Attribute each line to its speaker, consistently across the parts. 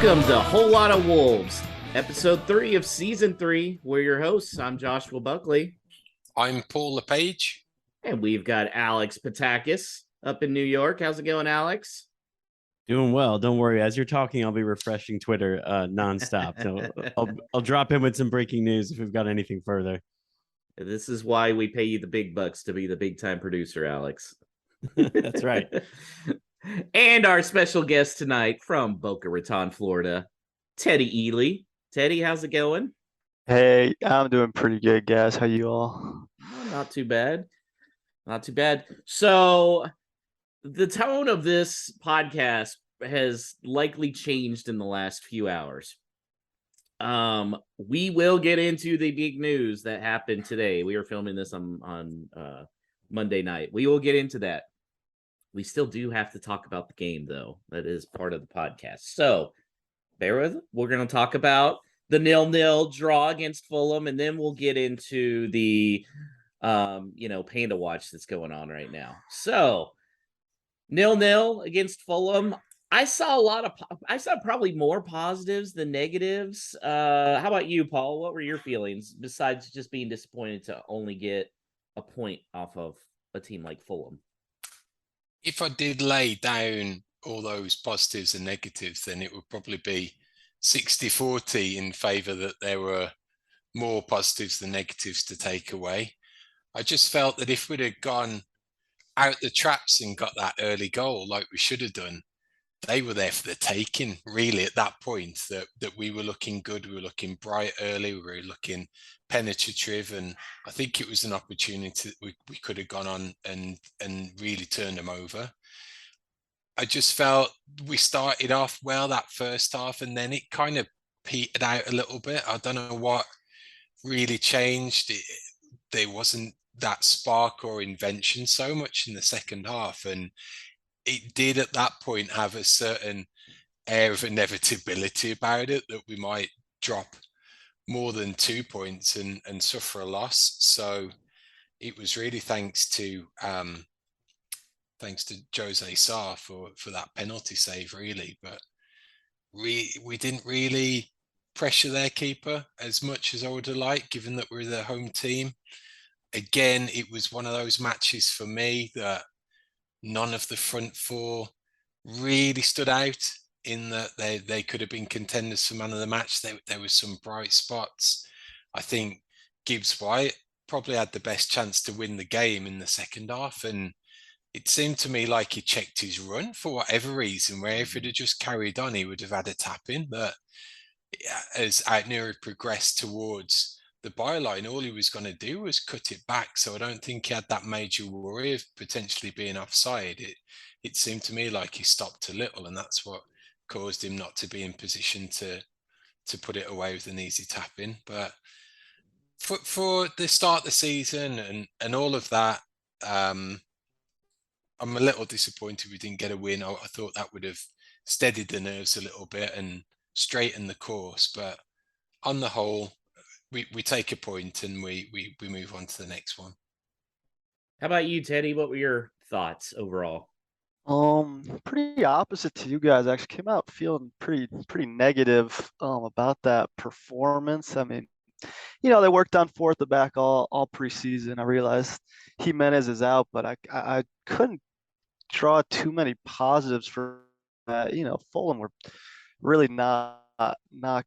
Speaker 1: Welcome to Whole Lot of Wolves, episode 3 of season 3. We're your hosts. I'm Joshua Buckley.
Speaker 2: I'm Paul LePage.
Speaker 1: And we've got Alex Patakis up in New York. How's it going, Alex?
Speaker 3: Doing well. Don't worry. As you're talking, I'll be refreshing Twitter nonstop. So I'll drop in with some breaking news if we've got anything further.
Speaker 1: This is why we pay you the big bucks to be the big time producer, Alex.
Speaker 3: That's right.
Speaker 1: And our special guest tonight from Boca Raton, Florida, Teddy Eley. Teddy, how's it going?
Speaker 4: Hey, I'm doing pretty good, guys. How you all?
Speaker 1: Not too bad. Not too bad. So the tone of this podcast has likely changed in the last few hours. We will get into the big news that happened today. We are filming this on Monday night. We will get into that. We still do have to talk about the game, though. That is part of the podcast. So bear with it. We're going to talk about the 0-0 draw against Fulham, and then we'll get into the Panda Watch that's going on right now. So 0-0 against Fulham. I saw probably more positives than negatives. How about you, Paul? What were your feelings besides just being disappointed to only get a point off of a team like Fulham?
Speaker 2: If I did lay down all those positives and negatives, then it would probably be 60-40 in favour that there were more positives than negatives to take away. I just felt that if we'd have gone out the traps and got that early goal like we should have done, they were there for the taking, really, at that point, that we were looking good, we were looking bright early, we were looking penetrative, and I think it was an opportunity that we could have gone on and really turned them over. I just felt we started off well that first half, and then it kind of petered out a little bit. I don't know what really changed. There wasn't that spark or invention so much in the second half, and it did at that point have a certain air of inevitability about it that we might drop more than 2 points and suffer a loss. So it was really thanks to Jose Sarr for that penalty save, really. But we didn't really pressure their keeper as much as I would have liked, given that we're the home team. Again, it was one of those matches for me that none of the front four really stood out in that they could have been contenders for man of the match. There was some bright spots. I think Gibbs-White probably had the best chance to win the game in the second half, and it seemed to me like he checked his run for whatever reason, where if it had just carried on, he would have had a tap-in. But as Outnuri progressed towards the byline, all he was going to do was cut it back. So I don't think he had that major worry of potentially being offside. It seemed to me like he stopped a little, and that's what caused him not to be in position to put it away with an easy tap in. But for the start of the season and all of that, I'm a little disappointed we didn't get a win. I thought that would have steadied the nerves a little bit and straightened the course. But on the whole, we take a point and we move on to the next one.
Speaker 1: How about you, Teddy? What were your thoughts overall?
Speaker 4: Pretty opposite to you guys. I actually came out feeling pretty negative about that performance. I mean, they worked on fourth the back all preseason. I realized Jimenez is out, but I couldn't draw too many positives for that. Fulham were really not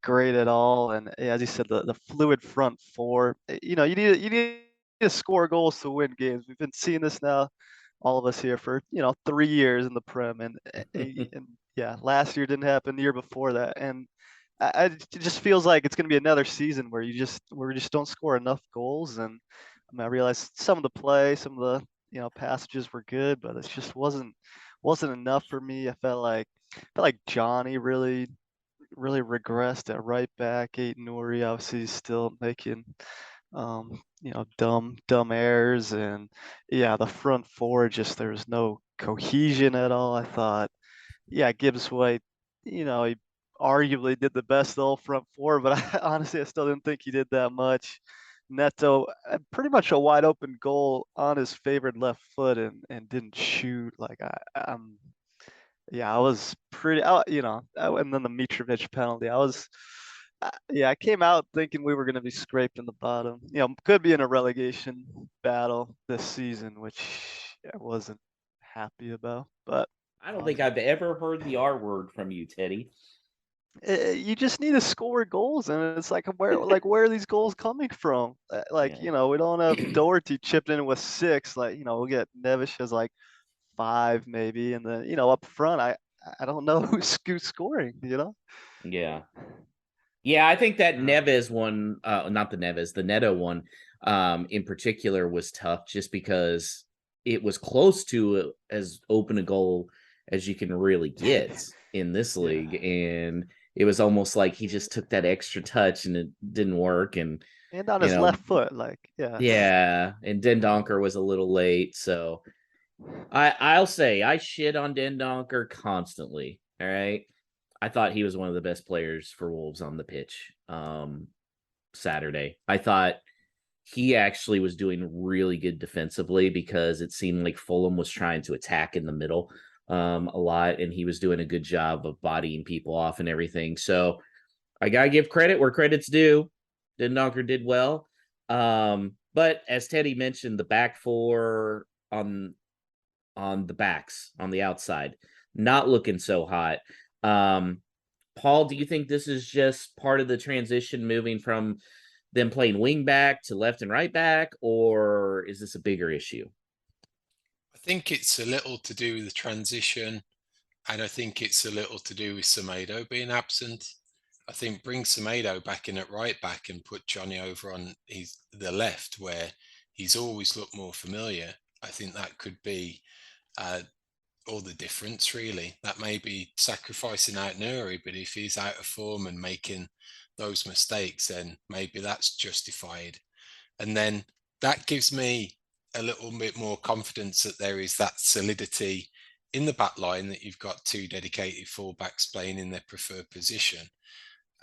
Speaker 4: great at all, and as you said, the fluid front four. You need to score goals to win games. We've been seeing this now, all of us here, for 3 years in the Prem, and yeah, last year didn't happen, the year before that, and it just feels like it's going to be another season where we just don't score enough goals. And I realized some of the play, some of the passages were good, but it just wasn't enough for me. I felt like Johnny really regressed at right back. Nuri obviously still making dumb errors, and yeah, the front four, just there was no cohesion at all. I thought, yeah, Gibbs-White, he arguably did the best of the whole front four, but I still didn't think he did that much. Neto, pretty much a wide open goal on his favored left foot and didn't shoot. Like Yeah, I was pretty, and then the Mitrovic penalty. I came out thinking we were going to be scraping the bottom. Could be in a relegation battle this season, which I wasn't happy about. But
Speaker 1: I don't think I've ever heard the R word from you, Teddy.
Speaker 4: you just need to score goals, and it's like where are these goals coming from?
Speaker 1: Yeah.
Speaker 4: We don't have Doherty chipped in with 6. We'll get Neves as like 5 maybe, and then up front, I don't know who's scoring.
Speaker 1: Yeah. Yeah, I think that
Speaker 4: Yeah.
Speaker 1: Neves one, not the Neves, the Neto one, in particular was tough just because it was close to as open a goal as you can really get in this
Speaker 4: Yeah.
Speaker 1: league. And it was almost like he just took that extra touch and it didn't work. And,
Speaker 4: And on
Speaker 1: you
Speaker 4: his
Speaker 1: know,
Speaker 4: left foot,
Speaker 1: yeah, and Dendonker was a little late. So I'll say I shit on Dendonker constantly. All right. I thought he was one of the best players for Wolves on the pitch Saturday. I thought he actually was doing really good defensively because it seemed like Fulham was trying to attack in the middle a lot, and he was doing a good job of bodying people off and everything. So I gotta give credit where credit's due. Dendonker did well. But as Teddy mentioned, the back four on the backs on the outside, not looking so hot. Um, Paul, do you think this is just part of the transition moving from them playing wing back to left and right back, or is this a bigger issue?
Speaker 2: I think it's a little to do with the transition, and I think it's a little to do with Semedo being absent. I think bring Semedo back in at right back and put Johnny over on the left where he's always looked more familiar. I think that could be all the difference, really. That may be sacrificing out Nuri, but if he's out of form and making those mistakes, then maybe that's justified. And then that gives me a little bit more confidence that there is that solidity in the back line, that you've got 2 dedicated fullbacks playing in their preferred position.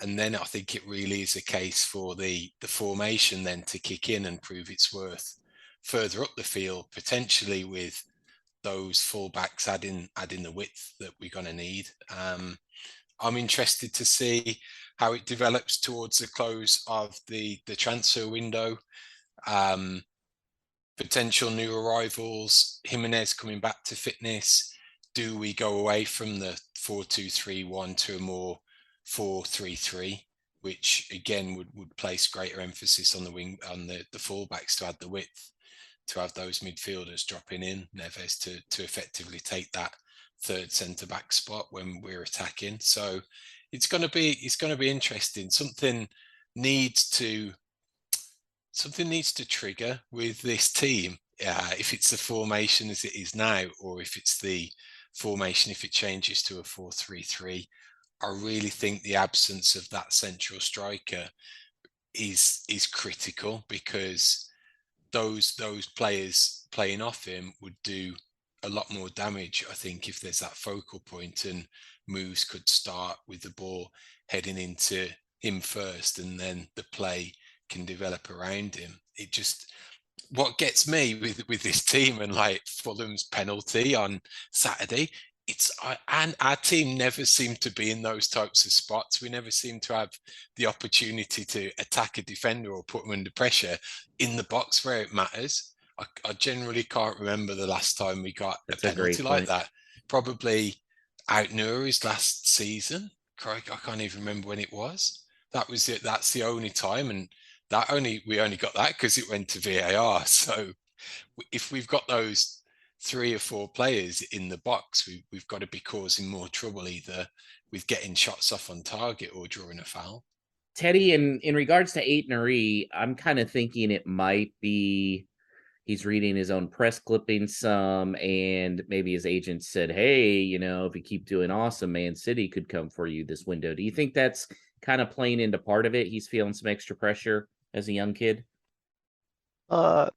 Speaker 2: And then I think it really is a case for the formation then to kick in and prove its worth further up the field, potentially with those fullbacks adding the width that we're going to need. I'm interested to see how it develops towards the close of the transfer window. Potential new arrivals, Jimenez coming back to fitness. Do we go away from the 4-2-3-1 to a more 4-3-3, which again would place greater emphasis on the fullbacks to add the width, to have those midfielders dropping in, Neves to effectively take that third centre back spot when we're attacking. So it's going to be interesting. Something needs to trigger with this team. If it's the formation as it is now, or if it's the formation if it changes to a 4-3-3, I really think the absence of that central striker is critical, because those players playing off him would do a lot more damage, I think, if there's that focal point and moves could start with the ball heading into him first, and then the play can develop around him. It just, what gets me with this team and like Fulham's penalty on Saturday, and our team never seemed to be in those types of spots. We never seem to have the opportunity to attack a defender or put them under pressure in the box where it matters. I generally can't remember the last time we got
Speaker 1: That's
Speaker 2: a
Speaker 1: a great
Speaker 2: penalty like
Speaker 1: point.
Speaker 2: that. Probably out Nuri's last season. I can't even remember when it was. That was it. That's the only time, and we only got that because it went to VAR. So if we've got those 3 or 4 players in the box, we've got to be causing more trouble, either with getting shots off on target or drawing a foul.
Speaker 1: Teddy, in regards to Aït-Nouri, I'm kind of thinking it might be he's reading his own press clippings some, and maybe his agent said, hey, if you keep doing awesome, Man City could come for you this window. Do you think that's kind of playing into part of it? He's feeling some extra pressure as a young kid?
Speaker 4: Yeah.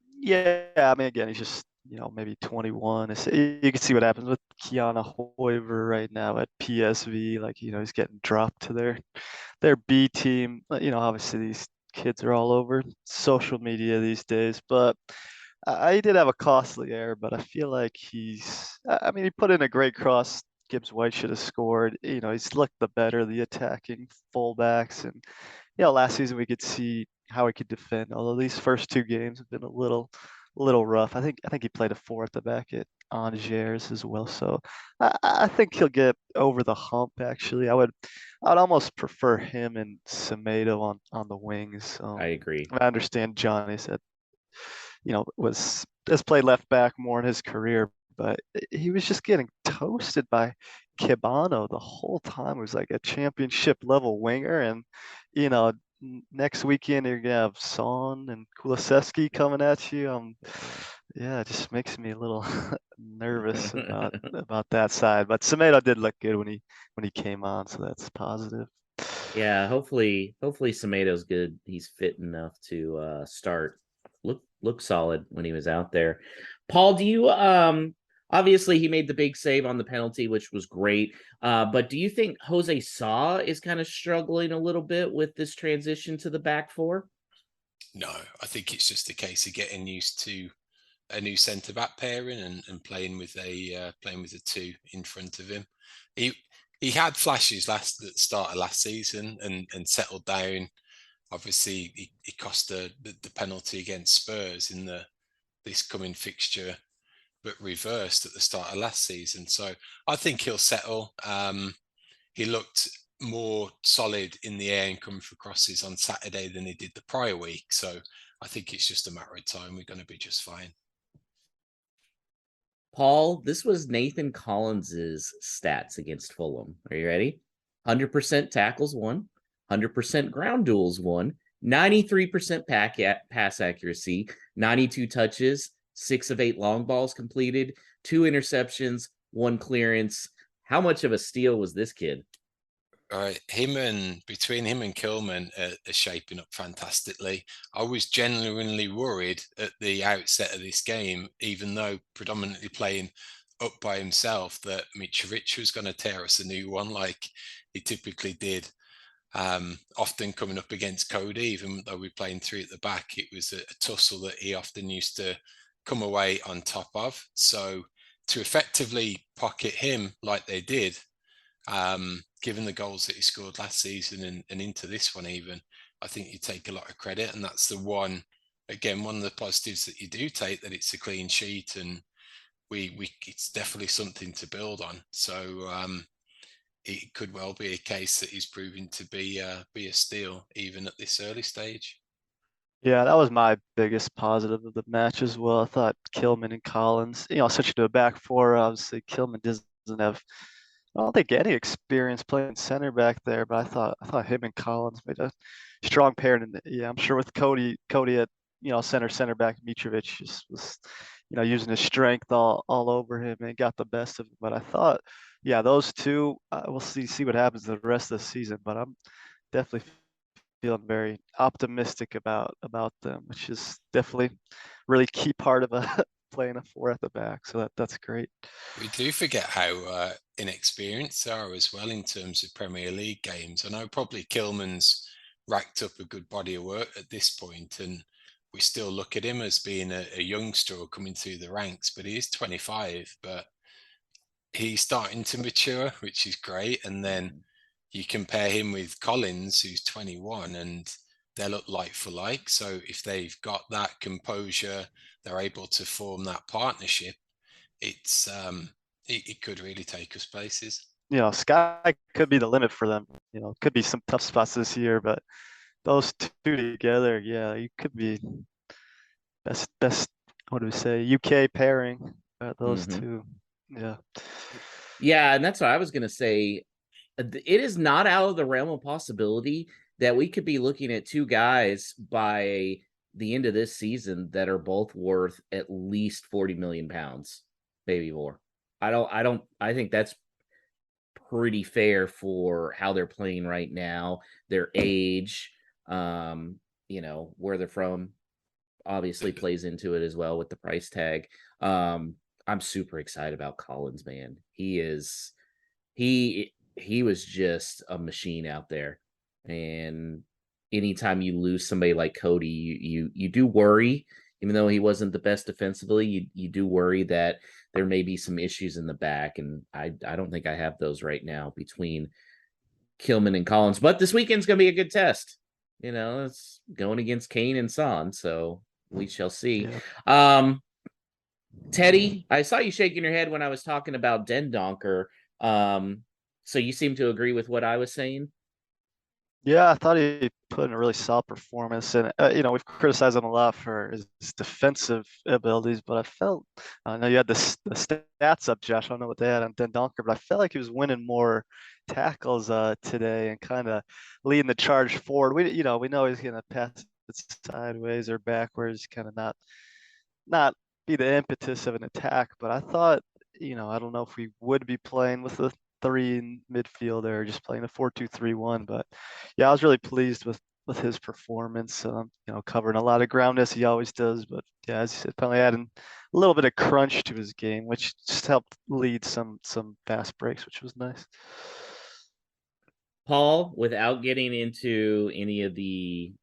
Speaker 4: I mean, again, he's just maybe 21. You can see what happens with Kiana Hoiver right now at PSV. He's getting dropped to their B team. Obviously these kids are all over social media these days, but I did have a costly error, but I feel like he put in a great cross, Gibbs White should have scored. He's looked the better of the attacking fullbacks, and last season we could see how he could defend. Although these first 2 games have been a little rough. I think he played a 4 at the back at Angers as well. So I think he'll get over the hump. Actually, I'd almost prefer him and Semedo on the wings.
Speaker 1: I agree.
Speaker 4: I understand Johnny said, has played left back more in his career, but he was just getting toasted by Cabano the whole time. He was like a championship level winger, and next weekend you're gonna have Son and Kulusevski coming at you. Yeah, it just makes me a little nervous about that side. But Semedo did look good when he came on, so that's positive.
Speaker 1: Yeah, hopefully Semedo's good. He's fit enough to start. Look solid when he was out there. Paul, do you obviously he made the big save on the penalty, which was great. But do you think Jose Sa is kind of struggling a little bit with this transition to the back four?
Speaker 2: No, I think it's just a case of getting used to a new centre back pairing and playing with a 2 in front of him. He had flashes at the start of last season and settled down. Obviously, he cost the penalty against Spurs in this coming fixture, but reversed at the start of last season. So I think he'll settle. He looked more solid in the air and coming for crosses on Saturday than he did the prior week. So I think it's just a matter of time. We're going to be just fine.
Speaker 1: Paul, this was Nathan Collins's stats against Fulham. Are you ready? 100% tackles won, 100% ground duels won, 93% pass accuracy, 92 touches, 6 of 8 long balls completed, 2 interceptions, 1 clearance. How much of a steal was this kid?
Speaker 2: All right, between him and Kilman are shaping up fantastically. I was genuinely worried at the outset of this game, even though predominantly playing up by himself, that Mitrovic was going to tear us a new one like he typically did. Often coming up against Cody, even though we're playing 3 at the back, it was a tussle that he often used to come away on top of. So to effectively pocket him like they did, given the goals that he scored last season and into this one even, I think you take a lot of credit. And that's one of the positives that you do take, that it's a clean sheet, and it's definitely something to build on. So it could well be a case that he's proving to be a steal even at this early stage.
Speaker 4: Yeah, that was my biggest positive of the match as well. I thought Kilman and Collins, switching to a back four. Obviously, Kilman doesn't have, I don't think, any experience playing center back there, but I thought him and Collins made a strong pairing. And yeah, I'm sure with Cody at center back, Mitrovic just was using his strength all over him and got the best of him. But I thought, yeah, those two, we'll see what happens the rest of the season. But I'm definitely feeling very optimistic about them, which is definitely really key part of playing a 4 at the back. So that's great.
Speaker 2: We do forget how inexperienced they are as well in terms of Premier League games. I know probably Kilman's racked up a good body of work at this point, and we still look at him as being a youngster or coming through the ranks, but he is 25, but he's starting to mature, which is great. And then you compare him with Collins, who's 21, and they look like for like. So if they've got that composure, they're able to form that partnership, it's it could really take us places.
Speaker 4: Sky could be the limit for them. Could be some tough spots this year, but those two together, yeah, you could be best. What do we say? UK pairing. Those two, yeah.
Speaker 1: Yeah, and that's what I was gonna say. It is not out of the realm of possibility that we could be looking at 2 guys by the end of this season that are both worth at least 40 million pounds, maybe more. I think that's pretty fair for how they're playing right now, their age, where they're from obviously plays into it as well with the price tag. I'm super excited about Collins, man. He was just a machine out there. And anytime you lose somebody like Cody, you do worry even though he wasn't the best defensively, you do worry that there may be some issues in the back, and I don't think I have those right now between Kilman and Collins. But this weekend's going to be a good test. It's going against Kane and Son, so we shall see.
Speaker 4: Yeah.
Speaker 1: Teddy, I saw you shaking your head when I was talking about Dendoncker. So you seem to agree with what I was saying?
Speaker 4: Yeah, I thought he put in a really solid performance, and we've criticized him a lot for his defensive abilities, but I know you had the stats up, Josh. I don't know what they had on Dendoncker, but I felt like he was winning more tackles today and kind of leading the charge forward. We know he's gonna pass it sideways or backwards, kind of not be the impetus of an attack, but I thought, I don't know if we would be playing with the 3 in midfield or just playing a 4-2-3-1, but yeah, I was really pleased with his performance. Covering a lot of ground as he always does, but yeah, as you said, finally adding a little bit of crunch to his game, which just helped lead some fast breaks, which was nice.
Speaker 1: Paul, without getting into any of the,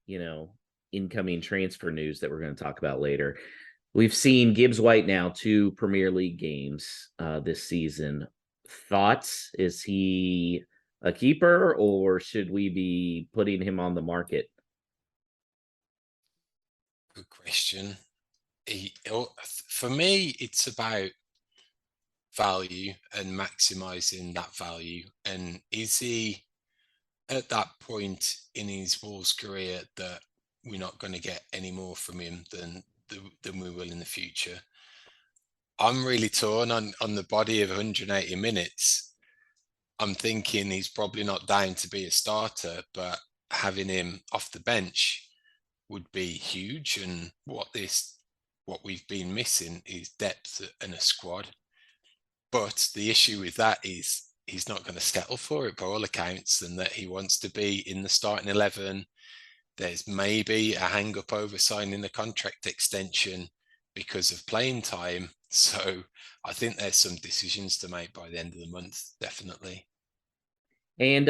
Speaker 1: incoming transfer news that we're going to talk about later, we've seen Gibbs White now 2 Premier League games this season. Thoughts? Is he a keeper, or should we be putting him on the market?
Speaker 2: Good question. For me, it's about value and maximizing that value. And is he at that point in his Wolves career that we're not going to get any more from him than we will in the future? I'm really torn on the body of 180 minutes. I'm thinking he's probably not down to be a starter, but having him off the bench would be huge. And what we've been missing is depth in a squad. But the issue with that is he's not going to settle for it by all accounts, and that he wants to be in the starting 11. There's maybe a hang up over signing a contract extension because of playing time. So I think there's some decisions to make by the end of the month, definitely.
Speaker 1: And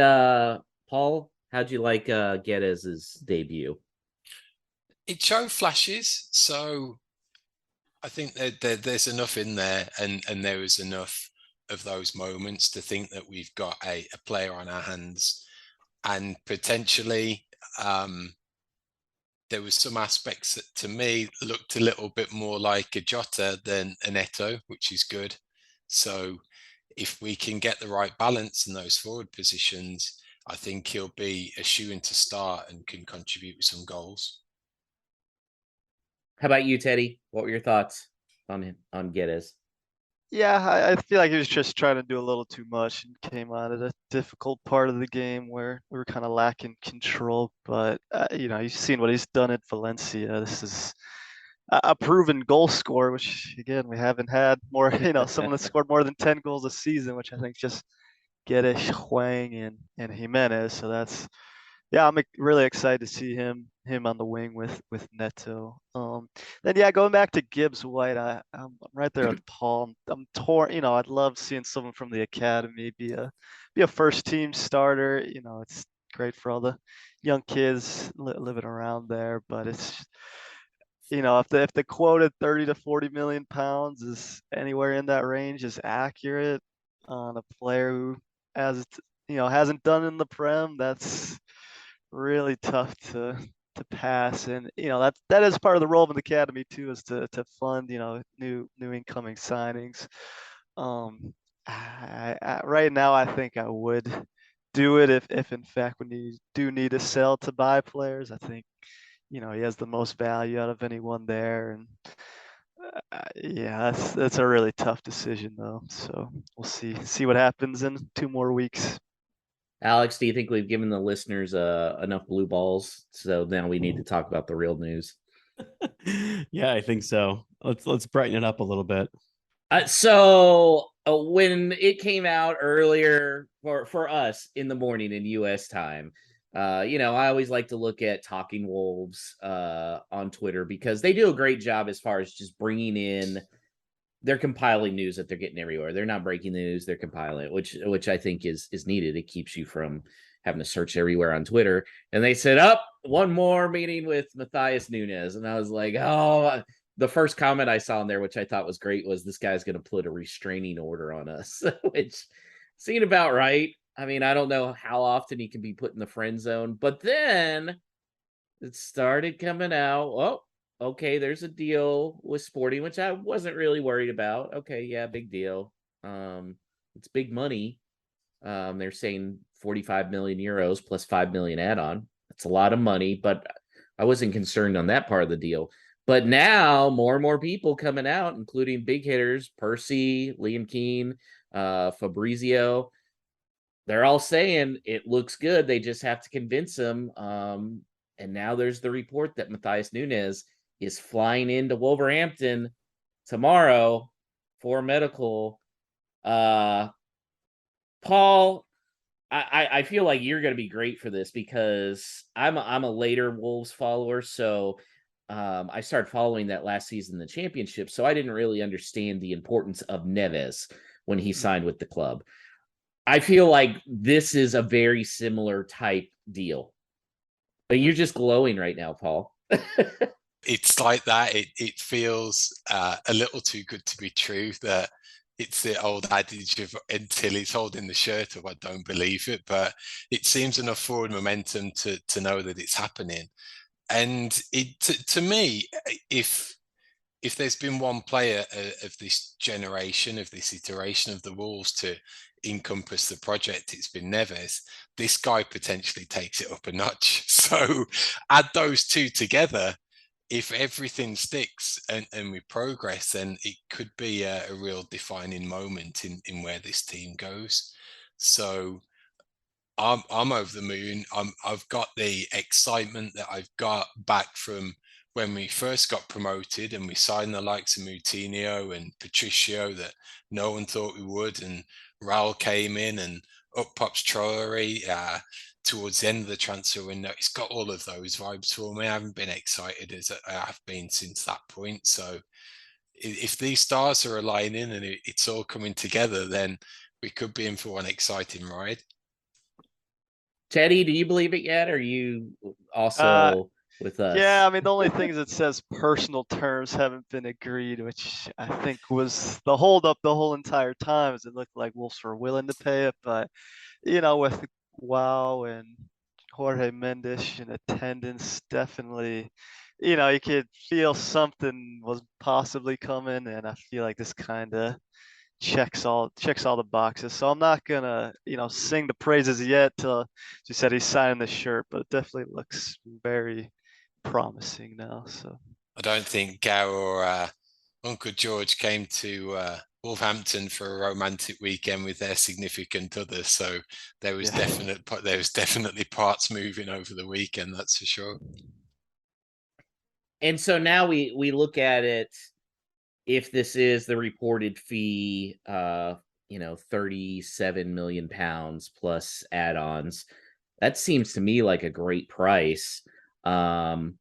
Speaker 1: Paul, how'd you like Guedes' debut?
Speaker 2: It showed flashes, so I think there's enough in there, and there is enough of those moments to think that we've got a player on our hands, and potentially there was some aspects that to me looked a little bit more like a Jota than a Neto, which is good. So if we can get the right balance in those forward positions, I think he'll be a shoo-in to start and can contribute with some goals.
Speaker 1: How about you, Teddy? What were your thoughts on Guedes?
Speaker 4: Yeah, I feel like he was just trying to do a little too much and came out at a difficult part of the game where we were kind of lacking control. But, you've seen what he's done at Valencia. This is a proven goal scorer, which, again, we haven't had more, someone that scored more than 10 goals a season, which I think just Guedes, Hwang, and Jimenez. So I'm really excited to see him on the wing with Neto. Then going back to Gibbs White, I'm right there with Paul. I'm torn. I'd love seeing someone from the academy be a first team starter. It's great for all the young kids living around there, but it's if the quoted 30 to 40 million pounds is anywhere in that range is accurate on a player who hasn't done in the Prem, that's really tough to pass. And that is part of the role of an academy too, is to fund new incoming signings. Right now I think I would do it if in fact we do need to sell to buy players. I think he has the most value out of anyone there, and that's a really tough decision though. So we'll see what happens in 2 more weeks.
Speaker 1: Alex, do you think we've given the listeners enough blue balls? So now we need to talk about the real news.
Speaker 3: Yeah, I think so. Let's brighten it up a little bit.
Speaker 1: So when it came out earlier for us in the morning in U.S. time, I always like to look at Talking Wolves on Twitter because they do a great job as far as just bringing in. They're compiling news that they're getting everywhere. They're not breaking the news; they're compiling it, which I think is needed. It keeps you from having to search everywhere on Twitter. And they said, one more meeting with Matheus Nunes, and I was like, oh, the first comment I saw in there, which I thought was great, was this guy's going to put a restraining order on us, which seemed about right. I mean, I don't know how often he can be put in the friend zone, but then it started coming out. Oh, okay, there's a deal with Sporting, which I wasn't really worried about. Okay, yeah, big deal. It's big money. They're saying 45 million euros plus 5 million add-on. That's a lot of money, but I wasn't concerned on that part of the deal. But now more and more people coming out, including big hitters, Percy, Liam Keane, Fabrizio. They're all saying it looks good. They just have to convince him. And now there's the report that Matheus Nunes is flying into Wolverhampton tomorrow for medical. Paul, I feel like you're going to be great for this because I'm a later Wolves follower, so I started following that last season in the championship, so I didn't really understand the importance of Neves when he signed with the club. I feel like this is a very similar type deal, but you're just glowing right now, Paul.
Speaker 2: It's like that. It feels a little too good to be true. That it's the old adage of until it's holding the shirt up, I don't believe it. But it seems enough forward momentum to know that it's happening. And to me, if there's been one player of this generation, of this iteration of the Wolves to encompass the project, it's been Neves. This guy potentially takes it up a notch. So add those two together. If everything sticks and we progress, then it could be a real defining moment in where this team goes. So I'm over the moon. I've got the excitement that I've got back from when we first got promoted and we signed the likes of Moutinho and Patricio that no one thought we would, and Raul came in and up pops Traore towards the end of the transfer window. It's got all of those vibes for me. I haven't been excited as I have been since that point. So if these stars are aligning and it's all coming together, then we could be in for an exciting ride.
Speaker 1: Teddy, do you believe it yet? Or are you also with us?
Speaker 4: Yeah, I mean, the only thing is it says personal terms haven't been agreed, which I think was the holdup the whole entire time, as it looked like Wolves were willing to pay it. But, with Wow and Jorge Mendes in attendance, definitely, you could feel something was possibly coming. And I feel like this kind of checks all the boxes. So I'm not gonna, sing the praises yet till you said he's signing the shirt, but it definitely looks very promising now. So
Speaker 2: I don't think Gow or Uncle George came to Wolverhampton for a romantic weekend with their significant other. So there was definitely parts moving over the weekend, that's for sure.
Speaker 1: And so now we look at it. If this is the reported fee, 37 million pounds plus add-ons, that seems to me like a great price. Do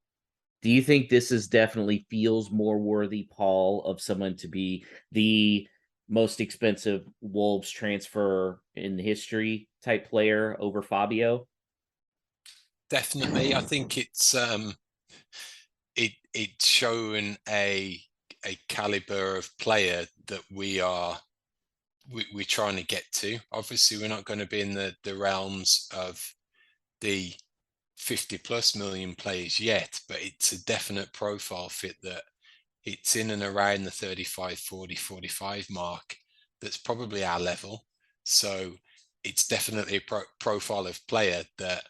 Speaker 1: you think this is definitely feels more worthy, Paul, of someone to be the most expensive Wolves transfer in history type player over Fabio?
Speaker 2: Definitely. I think it's it's showing a caliber of player that we're trying to get to. Obviously, we're not going to be in the realms of the 50 plus million players yet, but it's a definite profile fit that it's in and around the 35, 40, 45 mark. That's probably our level. So it's definitely a profile of player that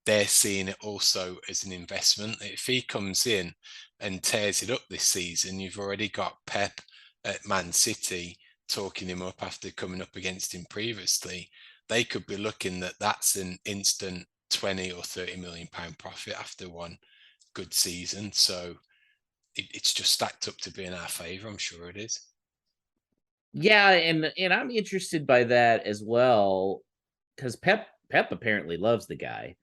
Speaker 2: they're seeing it also as an investment. If he comes in and tears it up this season, you've already got Pep at Man City talking him up after coming up against him previously. They could be looking that's an instant 20 or 30 million pound profit after one good season. So it's just stacked up to be in our favor. I'm sure it is.
Speaker 1: Yeah, and I'm interested by that as well, because Pep apparently loves the guy.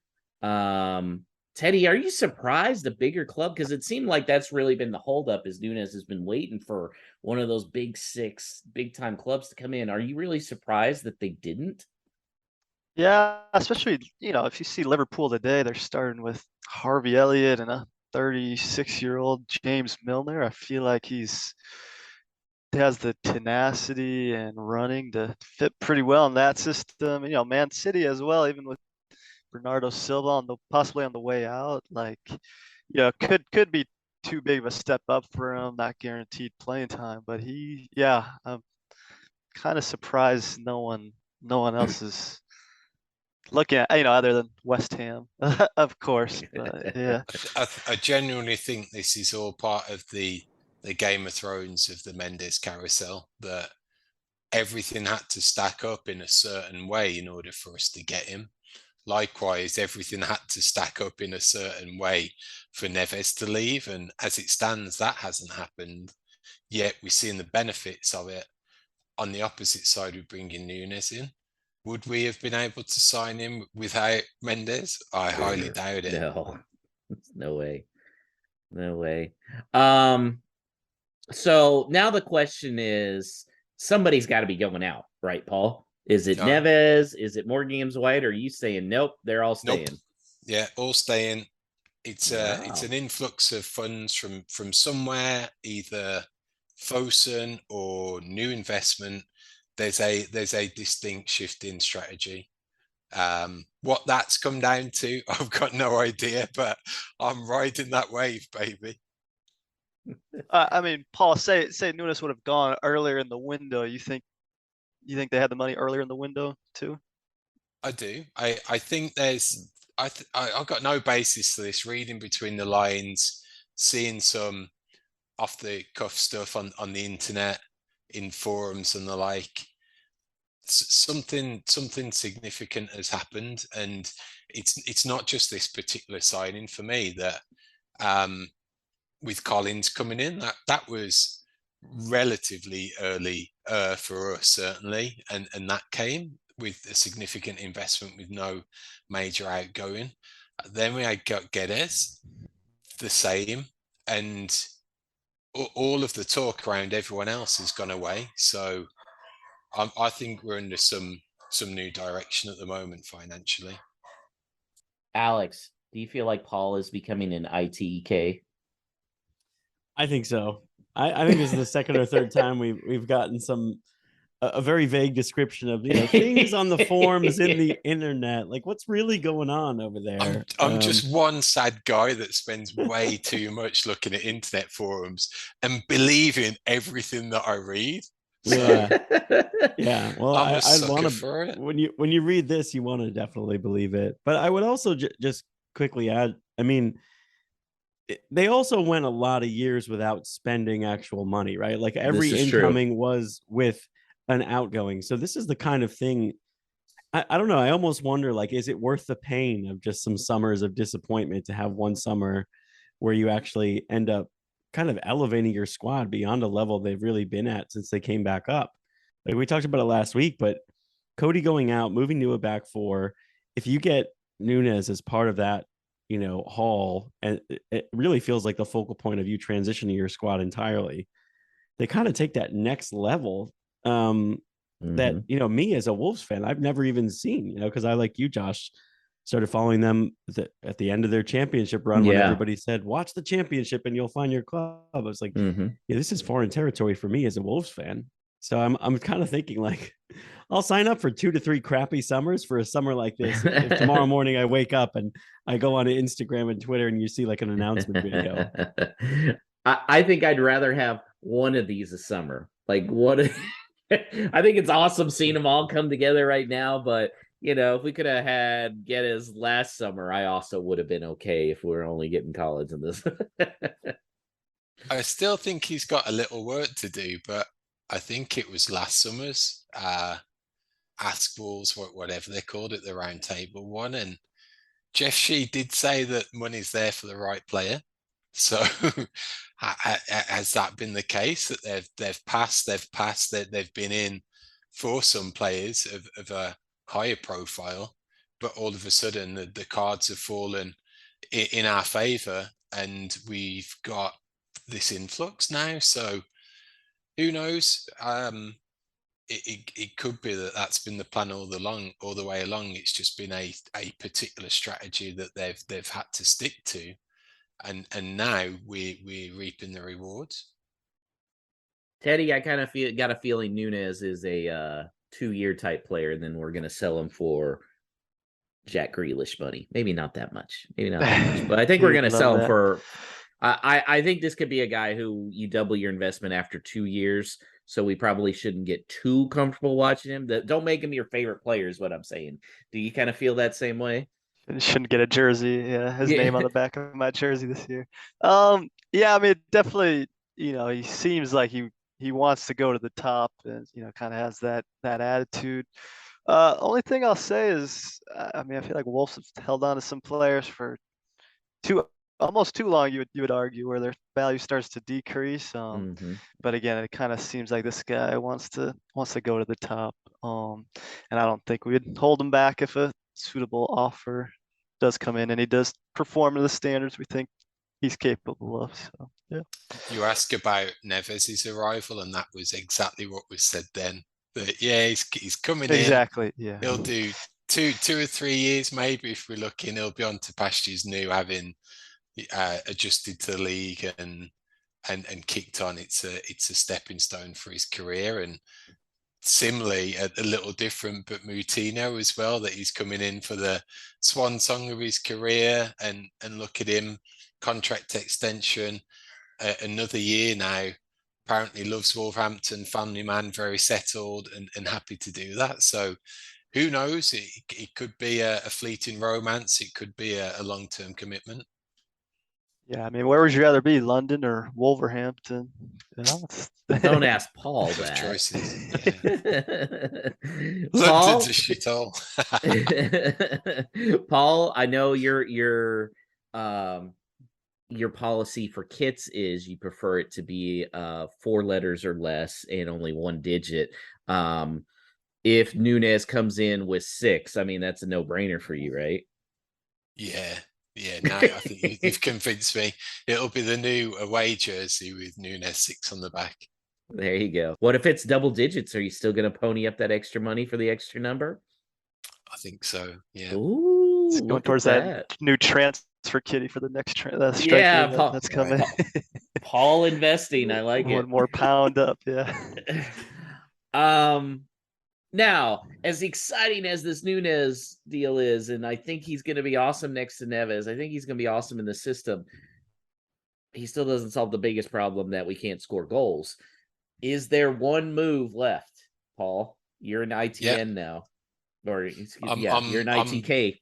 Speaker 1: Teddy, are you surprised a bigger club? Because it seemed like that's really been the holdup, is Nunes has been waiting for one of those big six, big time clubs to come in. Are you really surprised that they didn't?
Speaker 4: yeah, especially if you see Liverpool today, they're starting with Harvey Elliott and a 36-year-old James Milner. I feel like he has the tenacity and running to fit pretty well in that system. Man City as well, even with Bernardo Silva possibly on the way out, like, could be too big of a step up for him, not guaranteed playing time. But I'm kind of surprised no one else is looking at, other than West Ham, of course. But yeah,
Speaker 2: I genuinely think this is all part of the Game of Thrones of the Mendes carousel, that everything had to stack up in a certain way in order for us to get him. Likewise, everything had to stack up in a certain way for Neves to leave. And as it stands, that hasn't happened. Yet we're seeing the benefits of it. On the opposite side, we bring in Nunes in. Would we have been able to sign him without Mendes? I highly doubt it.
Speaker 1: No way. No way. So now the question is, somebody's got to be going out, right, Paul? Is it Neves? Is it Morgan Games White? Or are you saying nope? They're all staying.
Speaker 2: Nope. Yeah, all staying. It's an influx of funds from somewhere, either Fosun or new investment. There's a distinct shift in strategy. What that's come down to, I've got no idea, but I'm riding that wave, baby.
Speaker 4: Paul, say Nunes would have gone earlier in the window. You think they had the money earlier in the window too?
Speaker 2: I do. I think there's. I've got no basis for this. Reading between the lines, seeing some off the cuff stuff on the internet, in forums and the like. Something significant has happened, and it's not just this particular signing for me. That with Collins coming in, that was relatively early for us, certainly, and that came with a significant investment with no major outgoing. Then we had Guedes, the same, and all of the talk around everyone else has gone away. So I think we're under some new direction at the moment financially.
Speaker 1: Alex, do you feel like Paul is becoming an ITK?
Speaker 3: I think so. I think this is the second or third time we've gotten a very vague description of things on the forums in the internet. Like, what's really going on over there?
Speaker 2: I'm just one sad guy that spends way too much looking at internet forums and believing everything that I read. So
Speaker 3: yeah. Well,
Speaker 2: I'm a
Speaker 3: I'd
Speaker 2: sucker
Speaker 3: want
Speaker 2: for it.
Speaker 3: When you read this, you want to definitely believe it. But I would also just quickly add, they also went a lot of years without spending actual money, right? Like every incoming was with an outgoing. So this is the kind of thing, I don't know. I almost wonder, like, is it worth the pain of just some summers of disappointment to have one summer where you actually end up kind of elevating your squad beyond a level they've really been at since they came back up? Like we talked about it last week, but Cody going out, moving to a back four, if you get Nunes as part of that, haul, and it really feels like the focal point of you transitioning your squad entirely, they kind of take that next level that me as a Wolves fan, I've never even seen, because I, like you, Josh, started following them at the end of their championship run when everybody said, watch the championship and you'll find your club. I was like, this is foreign territory for me as a Wolves fan. So I'm kind of thinking, like, I'll sign up for 2 to 3 crappy summers for a summer like this. If tomorrow morning I wake up and I go on to Instagram and Twitter and you see like an announcement video.
Speaker 1: I think I'd rather have one of these a summer. Like, what? I think it's awesome seeing them all come together right now. But, if we could have had Guedes last summer, I also would have been okay if we were only getting Collins in this.
Speaker 2: I still think he's got a little work to do, but I think it was last summer's Ask Wolves, whatever they called it, the round table one. And Jeff Shee did say that money's there for the right player. So has that been the case, that they've passed, they've been in for some players of a higher profile, but all of a sudden the cards have fallen in our favor and we've got this influx now. So who knows? It could be that's been the plan all the way along. It's just been a particular strategy that they've had to stick to, and now we're reaping the rewards.
Speaker 1: Teddy, I kind of got a feeling Nunes is a 2-year type player, and then we're going to sell him for Jack Grealish money. Maybe not that much. But I think we're going to sell him for. I think this could be a guy who you double your investment after 2 years. So we probably shouldn't get too comfortable watching him. Don't make him your favorite player is what I'm saying. Do you kind of feel that same way?
Speaker 4: Shouldn't get a jersey. Yeah, his name on the back of my jersey this year. Yeah, I mean, definitely. He seems like he wants to go to the top, and kind of has that attitude. Only thing I'll say is, I mean, I feel like Wolves have held on to some players for almost too long. You would argue, where their value starts to decrease. But again, it kind of seems like this guy wants to go to the top. And I don't think we'd hold him back if a suitable offer does come in and he does perform to the standards we think he's capable of. So yeah.
Speaker 2: You ask about Neves' arrival, and that was exactly what was said then. That he's coming in.
Speaker 4: Exactly. Yeah.
Speaker 2: He'll do two or 3 years, maybe if we're looking. He'll be on to pastures new, having adjusted to the league and kicked on. It's a stepping stone for his career. And similarly, a little different, but Moutinho as well, that he's coming in for the swan song of his career, and look at him, contract extension, another year now. Apparently loves Wolverhampton, family man, very settled and happy to do that. So who knows? It could be a fleeting romance. It could be a long-term commitment.
Speaker 4: Yeah, I mean, where would you rather be, London or Wolverhampton?
Speaker 1: Don't ask Paul that.
Speaker 2: Choices. Yeah.
Speaker 1: Paul,
Speaker 2: London's a shithole.
Speaker 1: Paul, I know your policy for kits is you prefer it to be 4 letters or less and only 1 digit. If Nunes comes in with 6, I mean, that's a no-brainer for you, right?
Speaker 2: Yeah. No, I think you've convinced me. It'll be the new away jersey with Nunes 6 on the back.
Speaker 1: There you go. What if it's double digits? Are you still going to pony up that extra money for the extra number?
Speaker 2: I think so. Yeah.
Speaker 1: Ooh,
Speaker 4: it's going towards that new transfer kitty for the next
Speaker 1: yeah,
Speaker 4: Paul, that's coming.
Speaker 1: Paul investing. I like it.
Speaker 4: 1 more pound up. Yeah.
Speaker 1: Now, as exciting as this Nunes deal is, and I think he's going to be awesome next to Neves, I think he's going to be awesome in the system. He still doesn't solve the biggest problem that we can't score goals. Is there one move left, Paul? You're an ITN now. Or, you're an ITK.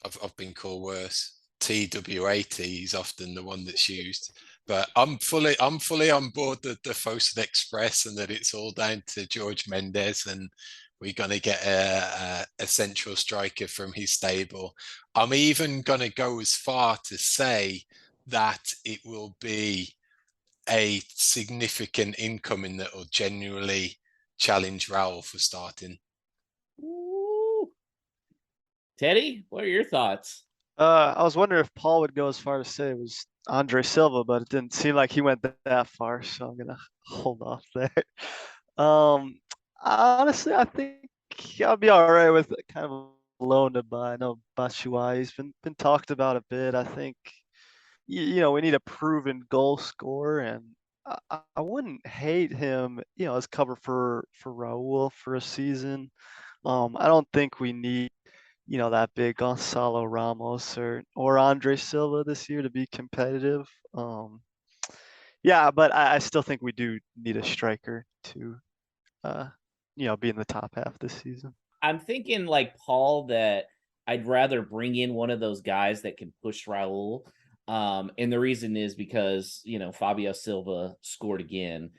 Speaker 2: I've been called worse. TWAT is often the one that's used. But I'm fully on board the Fosun Express, and that it's all down to Jorge Mendes, and we're going to get a central striker from his stable. I'm even going to go as far to say that it will be a significant incoming that will genuinely challenge Raul for starting.
Speaker 1: Ooh. Teddy, what are your thoughts?
Speaker 4: I was wondering if Paul would go as far to say it was Andre Silva, but it didn't seem like he went that far, so I'm gonna hold off there. Honestly, I think I'll be all right with kind of a loan to buy. I know Batshuayi's been talked about a bit. I think we need a proven goal scorer, and I wouldn't hate him, as cover for Raul for a season. I don't think we need that big Gonzalo Ramos or Andre Silva this year to be competitive. Yeah, but I still think we do need a striker to, be in the top half this season.
Speaker 1: I'm thinking like Paul that I'd rather bring in one of those guys that can push Raul. And the reason is because, Fabio Silva scored again.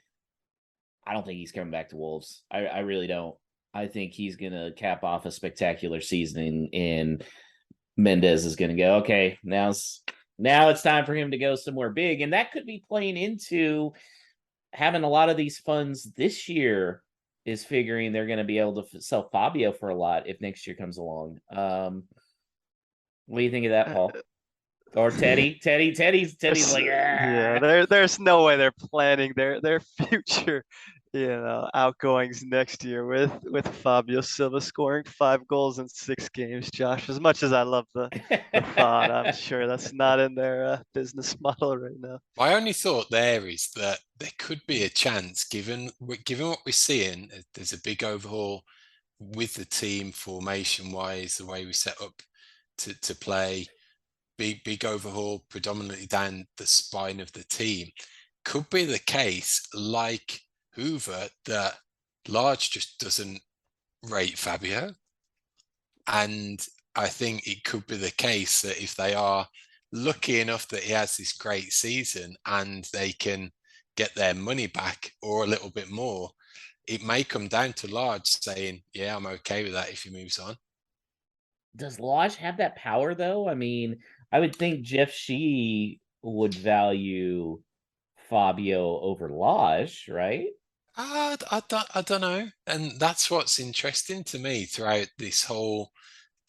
Speaker 1: I don't think he's coming back to Wolves. I really don't. I think he's going to cap off a spectacular season, and Mendes is going to go, okay, now it's time for him to go somewhere big. And that could be playing into having a lot of these funds this year is figuring they're going to be able to sell Fabio for a lot if next year comes along. What do you think of that, Paul? Or Teddy's like,
Speaker 4: yeah, there's no way they're planning their future outgoings next year with Fabio Silva scoring 5 goals in 6 games. Josh, as much as I love the thought, I'm sure that's not in their business model right now.
Speaker 2: My only thought there is that there could be a chance, given what we're seeing. There's a big overhaul with the team formation wise, the way we set up to play. Big overhaul predominantly down the spine of the team. Could be the case, like Hoover, that Large just doesn't rate Fabio. And I think it could be the case that if they are lucky enough that he has this great season and they can get their money back or a little bit more, it may come down to Large saying, yeah, I'm okay with that if he moves on.
Speaker 1: Does Lodge have that power, though? I mean, I would think Jeff Shee would value Fabio over Lodge, right?
Speaker 2: I don't know. And that's what's interesting to me throughout this whole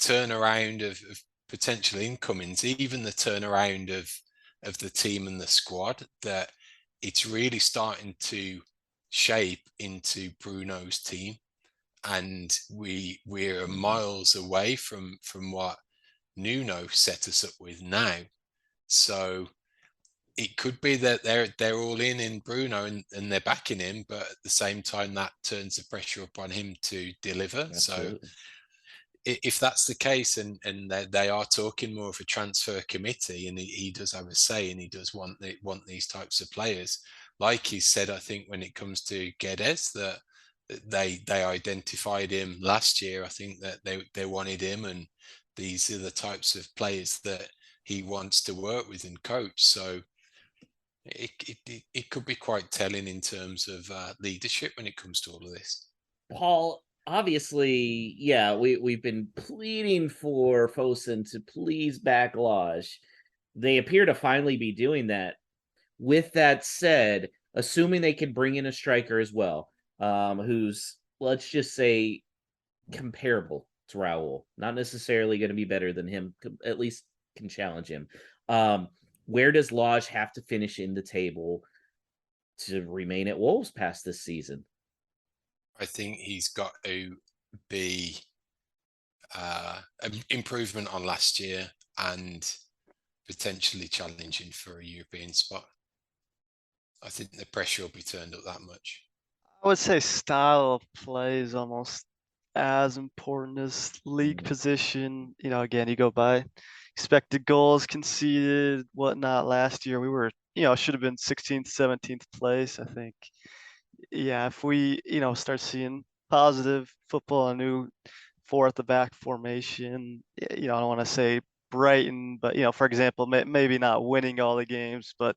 Speaker 2: turnaround of potential incomings, even the turnaround of the team and the squad, that it's really starting to shape into Bruno's team. And we're miles away from what Nuno set us up with now. So it could be that they're all in Bruno and they're backing him, but at the same time that turns the pressure upon him to deliver.
Speaker 1: Absolutely.
Speaker 2: So if that's the case, and they are talking more of a transfer committee, and he does have a say, and he does want these types of players, like he said, I think when it comes to Guedes, that they identified him last year. I think that they wanted him, and these are the types of players that he wants to work with and coach. So it could be quite telling in terms of leadership when it comes to all of this.
Speaker 1: Paul, obviously, yeah, we've been pleading for Fosun to please back Lodge. They appear to finally be doing that. With that said, assuming they can bring in a striker as well, who's, let's just say, comparable to Raul, not necessarily going to be better than him, at least can challenge him. Where does Lodge have to finish in the table to remain at Wolves past this season?
Speaker 2: I think he's got to be an improvement on last year and potentially challenging for a European spot. I think the pressure will be turned up that much.
Speaker 4: I would say style of play is almost as important as league position. Again, you go by expected goals conceded, whatnot. Last year we were, should have been 16th, 17th place. I think, yeah, if we, start seeing positive football, a new 4 at the back formation, I don't want to say Brighton, but for example, maybe not winning all the games, but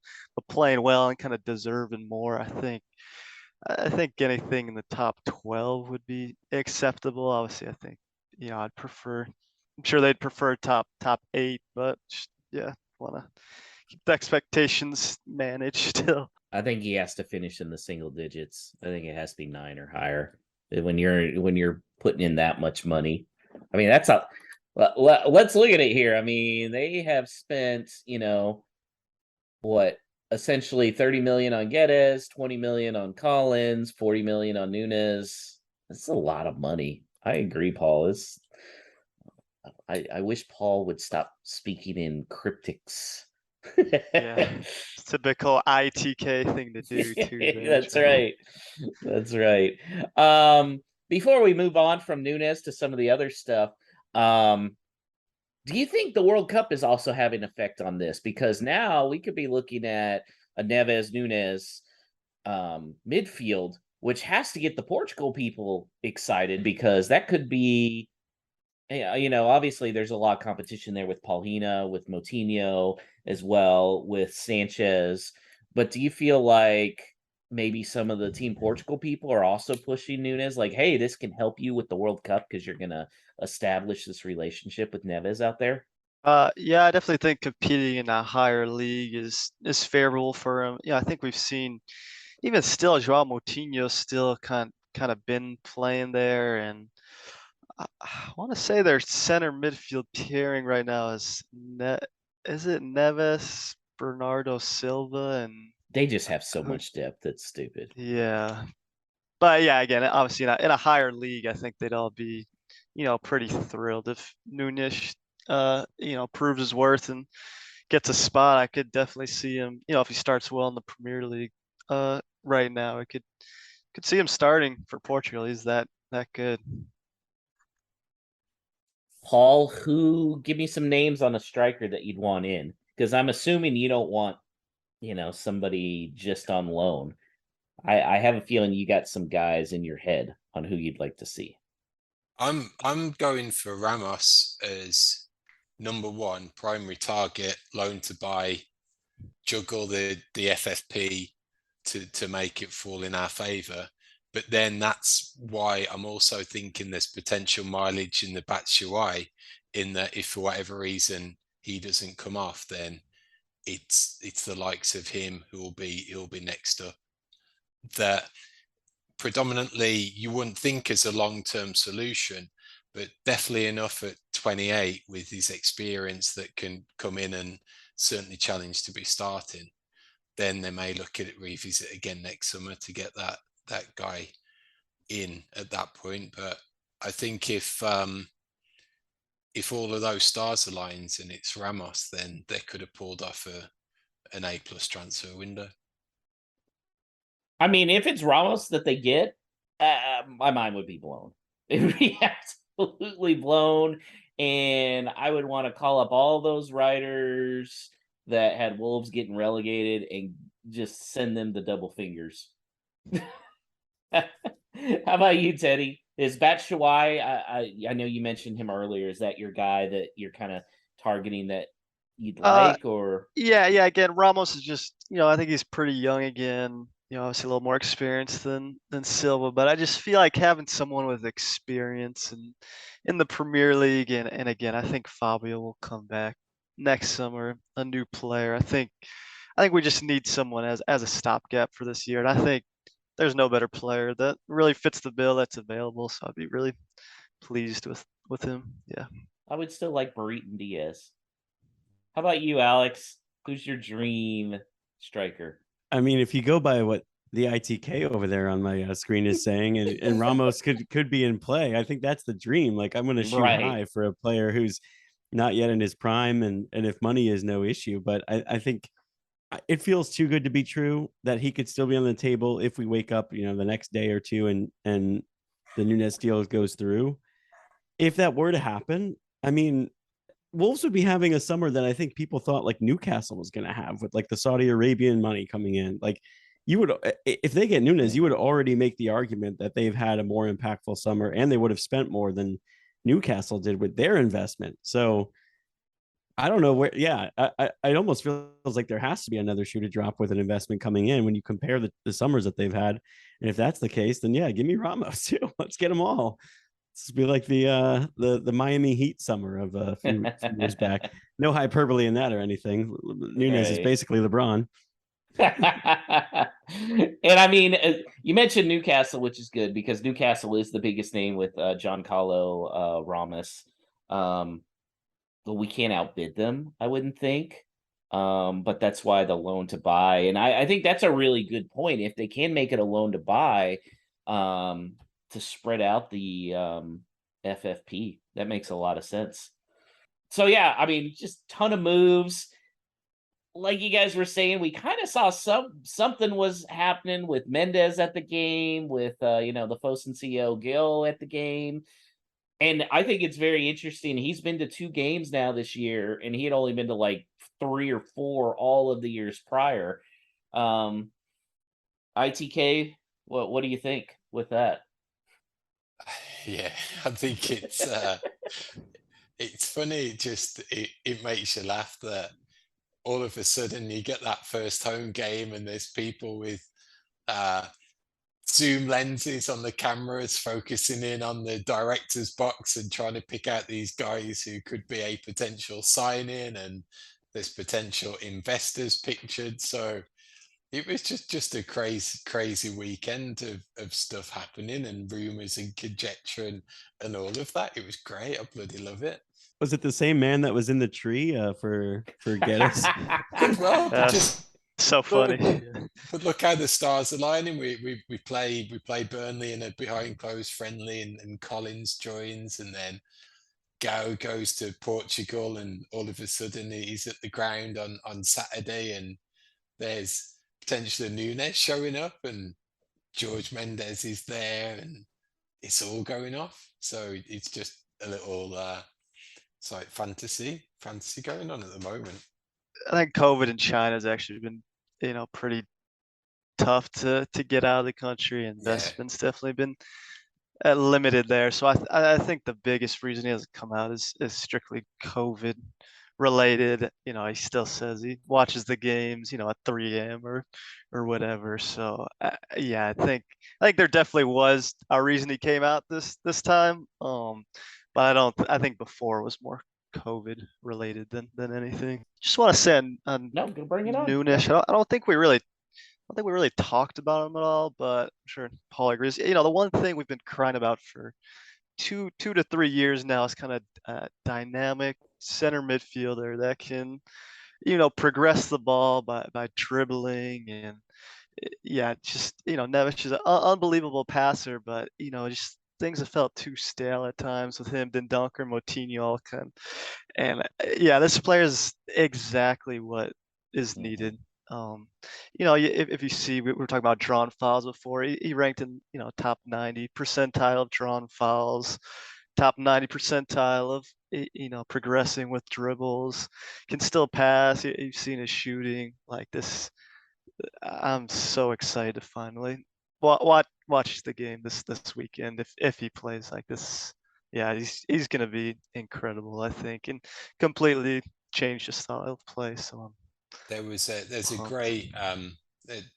Speaker 4: playing well and kind of deserving more. I think anything in the top 12 would be acceptable. Obviously, I think, I'd prefer, I'm sure they'd prefer top 8, but yeah, want to keep the expectations managed still.
Speaker 1: I think he has to finish in the single digits. I think it has to be 9 or higher when you're putting in that much money. I mean, that's a, let's look at it here. I mean, they have spent, essentially 30 million on Guedes, 20 million on Collins, 40 million on Nunes. That's a lot of money. I agree, Paul. I wish Paul would stop speaking in cryptics.
Speaker 4: Yeah, typical ITK thing to do too.
Speaker 1: That's right. That's right. Before we move on from Nunes to some of the other stuff, do you think the World Cup is also having an effect on this? Because now we could be looking at a Neves Nunes midfield, which has to get the Portugal people excited, because that could be, obviously there's a lot of competition there with Paulina, with Moutinho as well, with Sanchez. But do you feel like maybe some of the Team Portugal people are also pushing Nunes, like, hey, this can help you with the World Cup because you're going to establish this relationship with Neves out there?
Speaker 4: Yeah, I definitely think competing in a higher league is favorable for him. Yeah, I think we've seen even still Joao Moutinho still kind of been playing there, and I want to say their center midfield pairing right now is is it Neves, Bernardo Silva, and
Speaker 1: they just have so much depth. It's stupid.
Speaker 4: Yeah, But yeah, again, obviously in a higher league, I think they'd all be, pretty thrilled if Nunes, proves his worth and gets a spot. I could definitely see him, if he starts well in the Premier League, right now, I could see him starting for Portugal. He's that good.
Speaker 1: Paul, give me some names on a striker that you'd want in, because I'm assuming you don't want, somebody just on loan. I have a feeling you got some guys in your head on who you'd like to see.
Speaker 2: I'm going for Ramos as number one primary target, loan to buy, juggle the FFP to make it fall in our favour. But then that's why I'm also thinking there's potential mileage in the Batshuayi, in that if for whatever reason he doesn't come off, then it's the likes of him who'll be next up. That predominantly you wouldn't think as a long-term solution, but definitely enough at 28 with his experience that can come in and certainly challenge to be starting. Then they may look at it, revisit again next summer to get that guy in at that point. But I think if all of those stars align and it's Ramos, then they could have pulled off an A+ transfer window.
Speaker 1: I mean, if it's Ramos that they get, my mind would be blown. It would be absolutely blown. And I would want to call up all those writers that had Wolves getting relegated and just send them the double fingers. How about you, Teddy? Is Batshuayi, I know you mentioned him earlier. Is that your guy that you're kind of targeting that you'd like? Or
Speaker 4: yeah, again, Ramos is just, I think he's pretty young again. Obviously a little more experience than Silva, but I just feel like having someone with experience and in the Premier League, and again, I think Fabio will come back next summer, a new player. I think we just need someone as a stopgap for this year, and I think there's no better player that really fits the bill that's available. So I'd be really pleased with him. Yeah,
Speaker 1: I would still like Burriton Diaz. How about you, Alex? Who's your dream striker?
Speaker 3: I mean, if you go by what the ITK over there on my screen is saying, and Ramos could be in play, I think that's the dream. Like, I'm going to shoot high for a player who's not yet in his prime, and if money is no issue. But I think it feels too good to be true that he could still be on the table if we wake up, the next day or two and the Nunes deal goes through. If that were to happen, I mean, Wolves would be having a summer that I think people thought like Newcastle was going to have, with like the Saudi Arabian money coming in. Like, you would, if they get Nunes, you would already make the argument that they've had a more impactful summer, and they would have spent more than Newcastle did with their investment. So I don't know where. Yeah, it almost feels like there has to be another shoe to drop with an investment coming in when you compare the summers that they've had. And if that's the case, then yeah, give me Ramos too. Let's get them all. This would be like the Miami Heat summer of a few years back. No hyperbole in that or anything. Nunes is basically LeBron.
Speaker 1: And I mean, you mentioned Newcastle, which is good because Newcastle is the biggest name with Giancarlo Ramos. But we can't outbid them, I wouldn't think. But that's why the loan to buy. And I think that's a really good point. If they can make it a loan to buy, to spread out the FFP, that makes a lot of sense. So yeah, I mean, just ton of moves. Like you guys were saying, we kind of saw something was happening with Mendes at the game, with the Fosun CEO Gil at the game. And I think it's very interesting. He's been to 2 games now this year, and he had only been to like 3 or 4 all of the years prior. ITK, what do you think with that?
Speaker 2: Yeah, I think it's funny. It makes you laugh that all of a sudden you get that first home game and there's people with zoom lenses on the cameras focusing in on the director's box and trying to pick out these guys who could be a potential sign-in, and there's potential investors pictured. So it was just a crazy weekend of stuff happening and rumors and conjecture and all of that. It was great. I bloody love it.
Speaker 3: Was it the same man that was in the tree for Geddes?
Speaker 2: Well,
Speaker 4: So funny.
Speaker 2: But look how the stars are aligning. We play Burnley in a behind closed friendly, and Collins joins, and then Gao goes to Portugal, and all of a sudden he's at the ground on Saturday, and there's potentially Nunes showing up, and Jorge Mendes is there, and it's all going off. So it's just a little it's like fantasy going on at the moment.
Speaker 4: I think COVID in China has actually been, pretty tough to get out of the country. Investments definitely been limited there. So I think the biggest reason he hasn't come out is strictly COVID related. He still says he watches the games, at 3 a.m. or whatever. So yeah, I think there definitely was a reason he came out this time. But I think before it was more COVID related than anything. Just want to say on
Speaker 1: No, go bring it on.
Speaker 4: Nunes, I don't think we really talked about him at all, but I'm sure Paul agrees. The one thing we've been crying about for 2 to 3 years now is kind of dynamic center midfielder that can, progress the ball by dribbling and just Neves is an unbelievable passer, but just things have felt too stale at times with him, Dendoncker, Moutinho, and this player is exactly what is needed. If you see, we were talking about drawn fouls before. He ranked in top 90 percentile of drawn fouls, top 90 percentile of progressing with dribbles, can still pass. You've seen his shooting like this. I'm so excited to finally watch the game this weekend if he plays like this. Yeah, he's gonna be incredible, I think, and completely change the style of play. So
Speaker 2: there's a great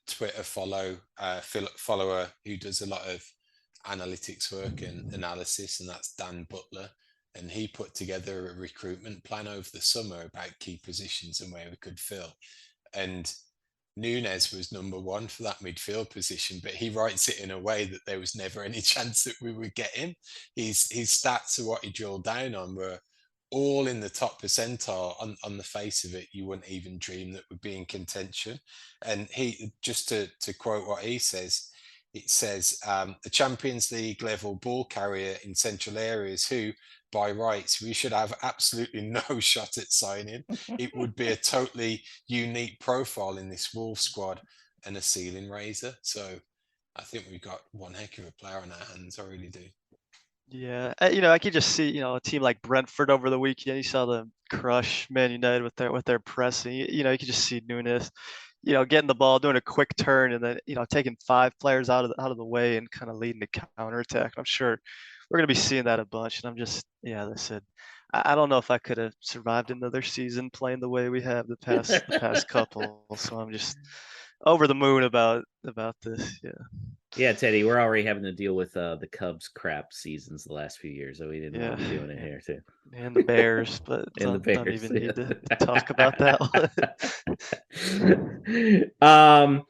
Speaker 2: Twitter follower who does a lot of analytics work and analysis, and that's Dan Butler, and he put together a recruitment plan over the summer about key positions and where we could fill, and Nunes was number one for that midfield position, but he writes it in a way that there was never any chance that we would get him. His stats are what he drilled down on were all in the top percentile. On the face of it, you wouldn't even dream that would be in contention. And he, just to quote what he says, it says a Champions League level ball carrier in central areas who, by rights, we should have absolutely no shot at signing. It would be a totally unique profile in this Wolves squad and a ceiling raiser. So I think we've got one heck of a player on our hands. I really do.
Speaker 4: Yeah, I could just see, a team like Brentford over the weekend. You saw them crush Man United with their pressing. You could just see Nunes, getting the ball, doing a quick turn, and then taking 5 players out of the way and kind of leading the counterattack. I'm sure we're gonna be seeing that a bunch. And I'm just, as I said, I don't know if I could have survived another season playing the way we have the past couple. So I'm just over the moon about this. Yeah.
Speaker 1: Yeah, Teddy, we're already having to deal with the Cubs crap seasons the last few years, so we didn't want to be doing it here too.
Speaker 4: And the Bears, but
Speaker 1: and the Bears,
Speaker 4: don't even need to talk about that
Speaker 1: one.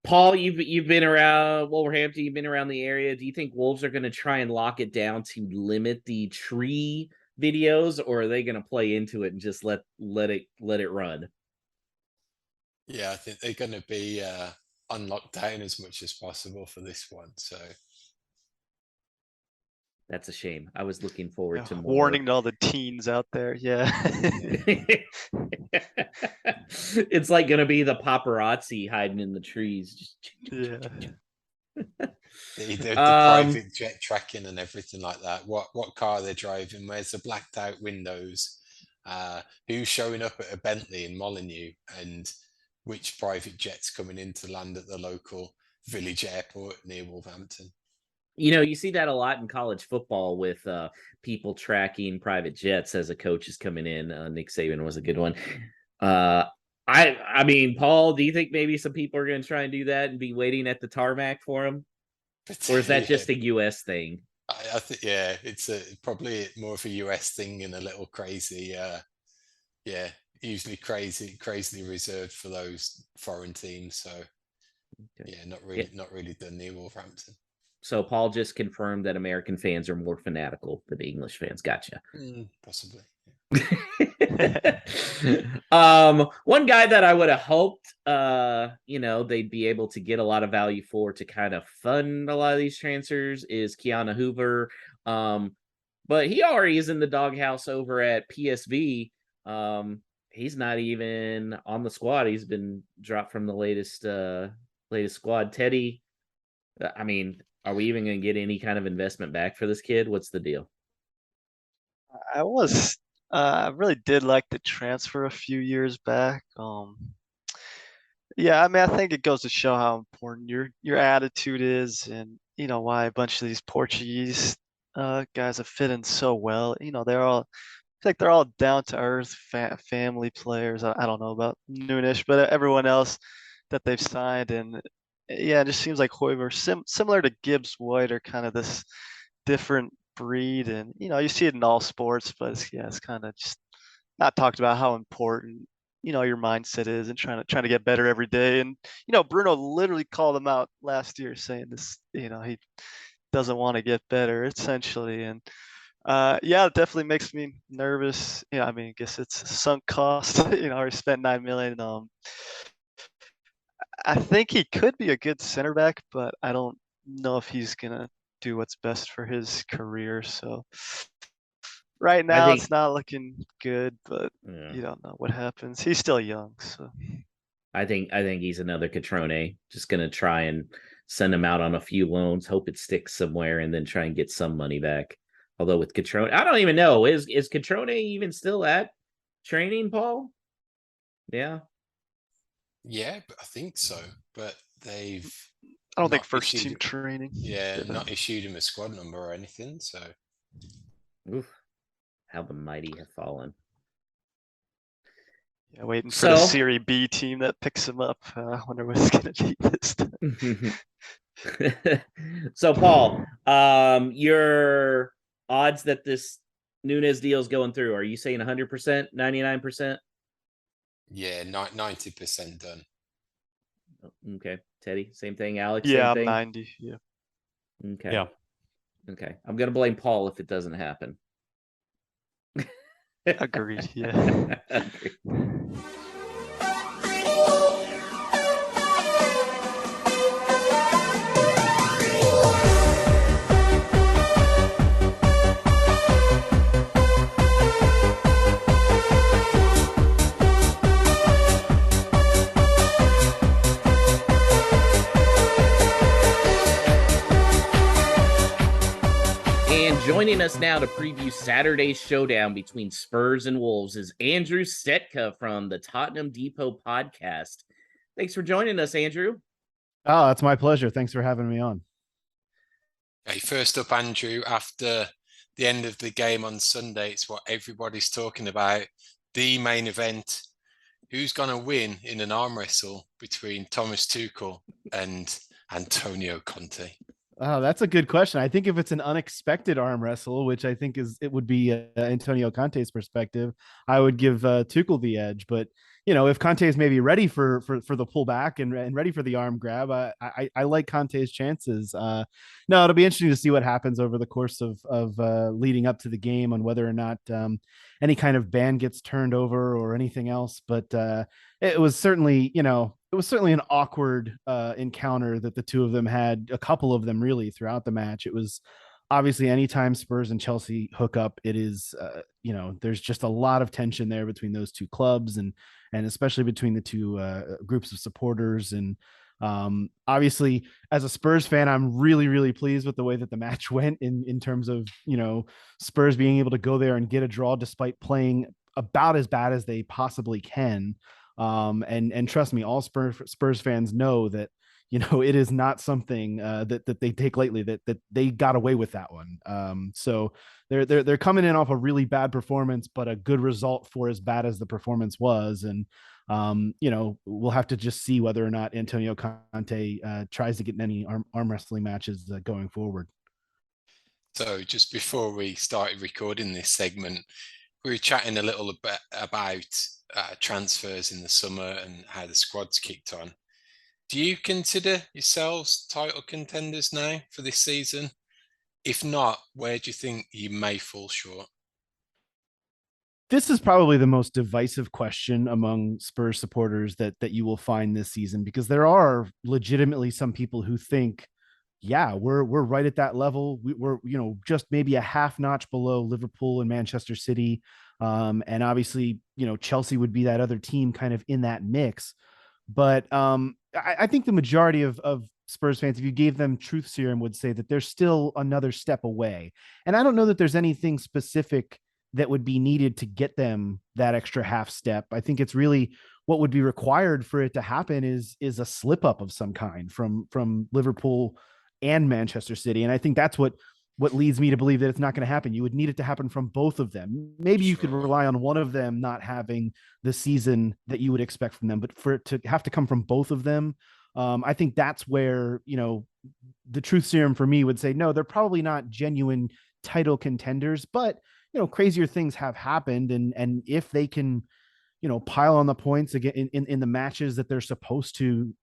Speaker 1: Paul, you've been around Wolverhampton, you've been around the area. Do you think Wolves are going to try and lock it down to limit the tree videos, or are they going to play into it and just let it run?
Speaker 2: Yeah, I think they're going to be on lockdown as much as possible for this one. So
Speaker 1: that's a shame. I was looking forward to more.
Speaker 4: Warning to all the teens out there. Yeah.
Speaker 1: It's like going to be the paparazzi hiding in the trees.
Speaker 4: Yeah.
Speaker 2: the private jet tracking and everything like that. What car they're driving? Where's the blacked out windows? Who's showing up at a Bentley in Molineux, and which private jet's coming in to land at the local village airport near Wolverhampton?
Speaker 1: You see that a lot in college football with people tracking private jets as a coach is coming in. Nick Saban was a good one. I mean, Paul, do you think maybe some people are going to try and do that and be waiting at the tarmac for him? Or is that just a U.S. thing?
Speaker 2: I think, it's probably more of a US thing and a little crazy. Usually crazily reserved for those foreign teams. So not really done near Wolverhampton.
Speaker 1: So Paul just confirmed that American fans are more fanatical than English fans. Gotcha.
Speaker 2: Possibly.
Speaker 1: One guy that I would have hoped, they'd be able to get a lot of value for to kind of fund a lot of these transfers is Keanu Hoover. But he already is in the doghouse over at PSV. He's not even on the squad. He's been dropped from the latest squad. Teddy, I mean, are we even going to get any kind of investment back for this kid? What's the deal?
Speaker 4: I really did like the transfer a few years back. Yeah, I mean, I think it goes to show how important your attitude is, and why a bunch of these Portuguese guys have fit in so well. They're all down to earth family players. I don't know about Nunes, but everyone else that they've signed, and yeah, it just seems like Hoiver, similar to Gibbs White, are kind of this different breed, and you see it in all sports, but it's kind of just not talked about how important your mindset is and trying to get better every day. And Bruno literally called him out last year saying this, he doesn't want to get better essentially. And yeah, it definitely makes me nervous. I mean, I guess it's a sunk cost. Already spent 9 million. I think he could be a good center back, but I don't know if he's gonna do what's best for his career. So right now it's not looking good, but you don't know what happens. He's still young, so
Speaker 1: I think he's another Catrone. Just gonna try and send him out on a few loans, hope it sticks somewhere, and then try and get some money back. Although with Catrone, I don't even know. Is Catrone even still at training, Paul? Yeah.
Speaker 2: Yeah, I think so. But I
Speaker 4: don't think first team training.
Speaker 2: Yeah, not issued him a squad number or anything. So,
Speaker 1: oof, how the mighty have fallen.
Speaker 4: Yeah, waiting for the Serie B team that picks him up. I wonder what it's going to be this
Speaker 1: time. So, Paul, your odds that this Nunes deal is going through, are you saying 100%, 99%?
Speaker 2: Yeah, 90% done.
Speaker 1: Okay. Teddy, same thing. Alex,
Speaker 4: yeah,
Speaker 1: same thing?
Speaker 4: 90. Yeah.
Speaker 1: Okay.
Speaker 3: Yeah.
Speaker 1: Okay. I'm going to blame Paul if it doesn't happen.
Speaker 4: Agreed. Yeah.
Speaker 1: Agreed. Joining us now to preview Saturday's showdown between Spurs and Wolves is Andrew Stetka from the Tottenham Depot podcast. Thanks for joining us, Andrew.
Speaker 5: Oh, it's my pleasure. Thanks for having me on.
Speaker 2: Hey, first up, Andrew, after the end of the game on Sunday, it's what everybody's talking about, the main event. Who's going to win in an arm wrestle between Thomas Tuchel and Antonio Conte?
Speaker 5: Oh, that's a good question. I think if it's an unexpected arm wrestle, which I think it would be Antonio Conte's perspective, I would give Tuchel the edge. But if Conte is maybe ready for the pullback and ready for the arm grab, I like Conte's chances. No, it'll be interesting to see what happens over the course of leading up to the game on whether or not any kind of ban gets turned over or anything else. But it was certainly, an awkward encounter that the two of them had, a couple of them really throughout the match. It was obviously anytime Spurs and Chelsea hook up, it is, there's just a lot of tension there between those two clubs and especially between the two groups of supporters. And obviously as a Spurs fan, I'm really, really pleased with the way that the match went in terms of, Spurs being able to go there and get a draw despite playing about as bad as they possibly can. And trust me, all Spurs fans know that, it is not something that they take lightly, that they got away with that one. So they're coming in off a really bad performance, but a good result for as bad as the performance was. And, we'll have to just see whether or not Antonio Conte tries to get in any arm wrestling matches going forward.
Speaker 2: So just before we started recording this segment, we were chatting a little bit about transfers in the summer and how the squad's kicked on. Do you consider yourselves title contenders now for this season? If not, where do you think you may fall short?
Speaker 5: This is probably the most divisive question among Spurs supporters that you will find this season, because there are legitimately some people who think, yeah, we're right at that level. We're just maybe a half notch below Liverpool and Manchester City, and obviously Chelsea would be that other team kind of in that mix. But I think the majority of Spurs fans, if you gave them truth serum, would say that they're still another step away. And I don't know that there's anything specific that would be needed to get them that extra half step. I think it's really what would be required for it to happen is a slip up of some kind from Liverpool and Manchester City. And I think that's what leads me to believe that it's not going to happen. You would need it to happen from both of them. Maybe you could rely on one of them not having the season that you would expect from them, but for it to have to come from both of them, I think that's where, the truth serum for me would say, no, they're probably not genuine title contenders, but crazier things have happened. And if they can, pile on the points again in the matches that they're supposed to,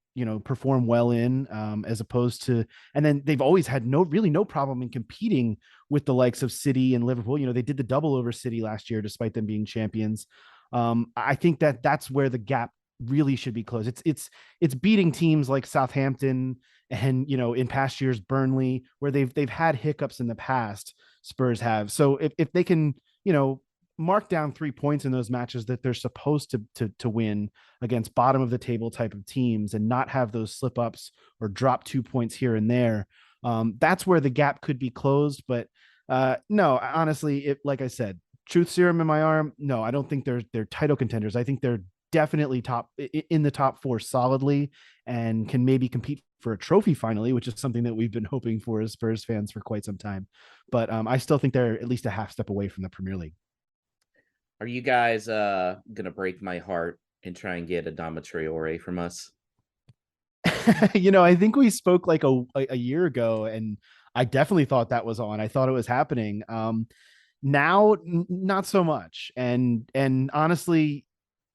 Speaker 5: perform well in, as opposed to, and then they've always had no problem in competing with the likes of City and Liverpool. They did the double over City last year, despite them being champions. I think that's where the gap really should be closed. It's beating teams like Southampton and, in past years, Burnley, where they've had hiccups in the past. Spurs have. So if they can, mark down 3 points in those matches that they're supposed to win against bottom of the table type of teams and not have those slip ups or drop 2 points here and there, that's where the gap could be closed. But no, honestly, like I said, truth serum in my arm, no, I don't think they're title contenders. I think they're definitely in the top 4 solidly and can maybe compete for a trophy finally, which is something that we've been hoping for as Spurs fans for quite some time. But I still think they're at least a half step away from the Premier League.
Speaker 1: Are you guys gonna break my heart and try and get Adama Traore from us?
Speaker 5: I think we spoke like a year ago, and I definitely thought that was on. I thought it was happening. Now, not so much. And honestly,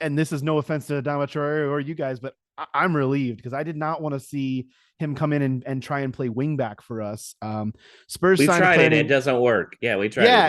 Speaker 5: and this is no offense to Adama Traore or you guys, but I'm relieved because I did not want to see him come in and try and play wing back for us. Spurs.
Speaker 1: We've tried it; it doesn't work. Yeah, we tried.
Speaker 5: Yeah,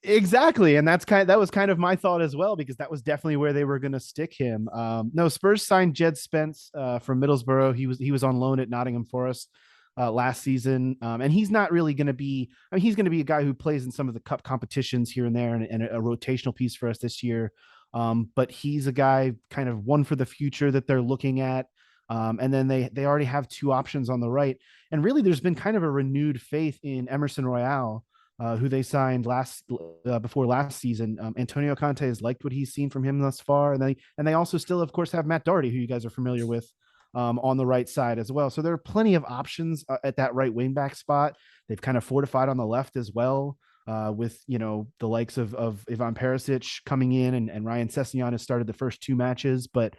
Speaker 5: exactly. And that was kind of my thought as well, because that was definitely where they were going to stick him. No, Spurs signed Jed Spence from Middlesbrough. He was on loan at Nottingham Forest last season, and he's not really going to be. I mean, he's going to be a guy who plays in some of the cup competitions here and there, and a rotational piece for us this year. But he's a guy kind of one for the future that they're looking at. And then they already have 2 options on the right, and really there's been kind of a renewed faith in Emerson Royale, who they signed before last season. Antonio Conte has liked what he's seen from him thus far, and they also still, of course, have Matt Doherty, who you guys are familiar with, on the right side as well. So there are plenty of options at that right wing back spot. They've kind of fortified on the left as well, with the likes of Ivan Perisic coming in, and Ryan Sessegnon has started the first 2 matches, but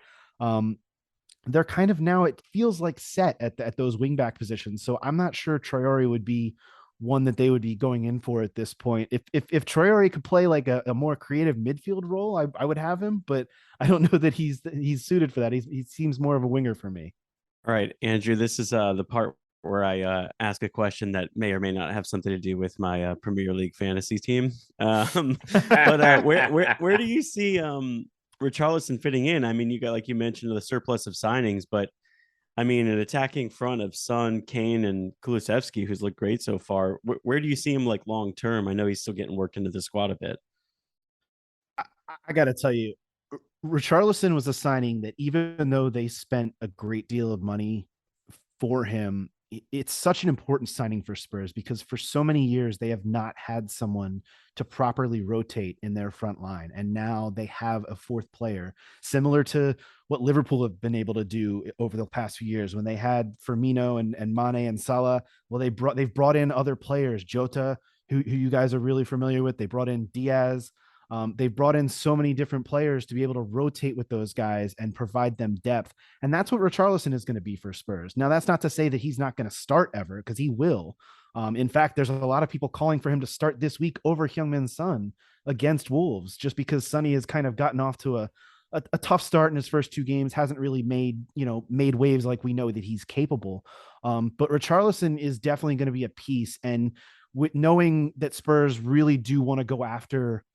Speaker 5: they're kind of now, it feels like, set at those wing back positions. So I'm not sure Traore would be one that they would be going in for at this point. If Traore could play like a more creative midfield role, I would have him, but I don't know that he's suited for that. He seems more of a winger for me.
Speaker 3: All right, Andrew, this is the part where I ask a question that may or may not have something to do with my Premier League fantasy team. But where do you see Richarlison fitting in? I mean, you got, like you mentioned, the surplus of signings, but I mean, an attacking front of Son, Kane, and Kulusevski, who's looked great so far. Where do you see him like long term? I know he's still getting worked into the squad a bit.
Speaker 5: I got to tell you, Richarlison was a signing that, even though they spent a great deal of money for him, it's such an important signing for Spurs, because for so many years they have not had someone to properly rotate in their front line, and now they have a 4th player, similar to what Liverpool have been able to do over the past few years when they had Firmino and Mane and Salah. Well, they've brought in other players, Jota, who you guys are really familiar with. They brought in Diaz. They've brought in so many different players to be able to rotate with those guys and provide them depth. And that's what Richarlison is going to be for Spurs. Now, that's not to say that he's not going to start ever, because he will. In fact, there's a lot of people calling for him to start this week over Heung-min Son against Wolves, just because Sonny has kind of gotten off to a tough start in his first 2 games, hasn't really made waves like we know that he's capable. But Richarlison is definitely going to be a piece. And with knowing that Spurs really do want to go after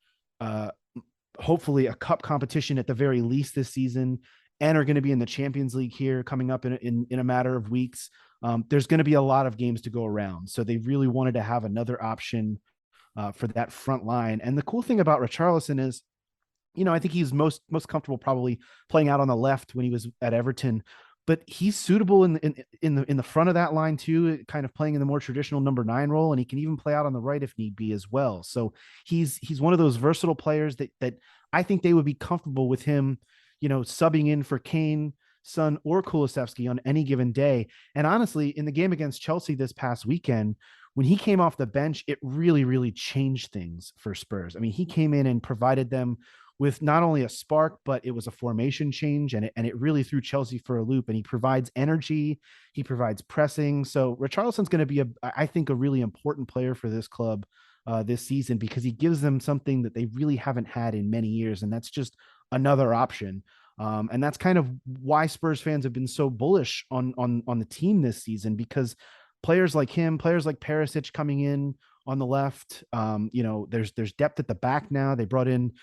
Speaker 5: hopefully a cup competition at the very least this season, and are going to be in the Champions League here coming up in a matter of weeks. There's going to be a lot of games to go around. So they really wanted to have another option for that front line. And the cool thing about Richarlison is, I think he's most comfortable probably playing out on the left when he was at Everton, but he's suitable in the front of that line too, kind of playing in the more traditional number 9 role, and he can even play out on the right if need be as well. So he's one of those versatile players that I think they would be comfortable with him, subbing in for Kane, Son, or Kulusevski on any given day. And honestly, in the game against Chelsea this past weekend, when he came off the bench, it really, really changed things for Spurs. I mean, he came in and provided them with not only a spark, but it was a formation change, and it really threw Chelsea for a loop. And he provides energy, he provides pressing. So Richarlison's going to be, I think, a really important player for this club this season, because he gives them something that they really haven't had in many years, and that's just another option. And that's kind of why Spurs fans have been so bullish on the team this season, because players like him, players like Perisic coming in on the left, there's depth at the back now. They brought in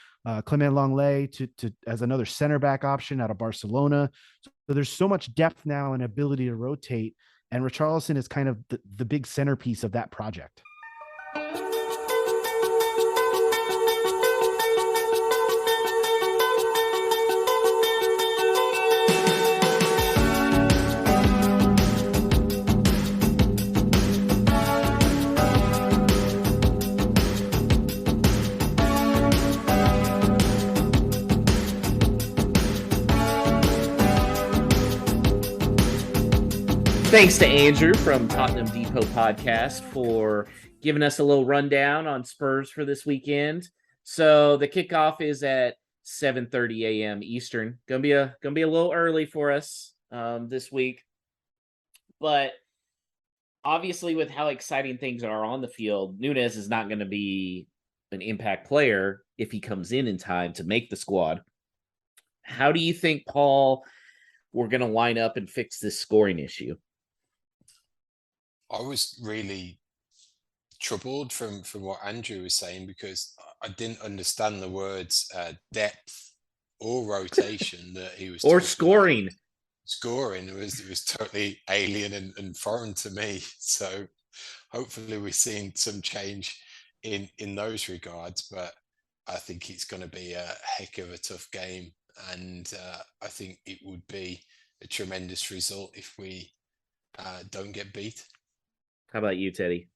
Speaker 5: Clement Lenglet to as another center back option out of Barcelona. So there's so much depth now and ability to rotate, and Richarlison is kind of the big centerpiece of that project.
Speaker 1: Thanks to Andrew from Tottenham Depot podcast for giving us a little rundown on Spurs for this weekend. So the kickoff is at 7:30 a.m. Eastern. Gonna be a little early for us this week, but obviously with how exciting things are on the field, Nunes is not going to be an impact player if he comes in time to make the squad. How do you think, Paul, we're going to line up and fix this scoring issue?
Speaker 2: I was really troubled from what Andrew was saying, because I didn't understand the words depth or rotation that he was
Speaker 1: or scoring.
Speaker 2: About. Scoring was totally alien and foreign to me. So hopefully we're seeing some change in those regards. But I think it's going to be a heck of a tough game, and I think it would be a tremendous result if we don't get beat.
Speaker 1: How about you, Teddy?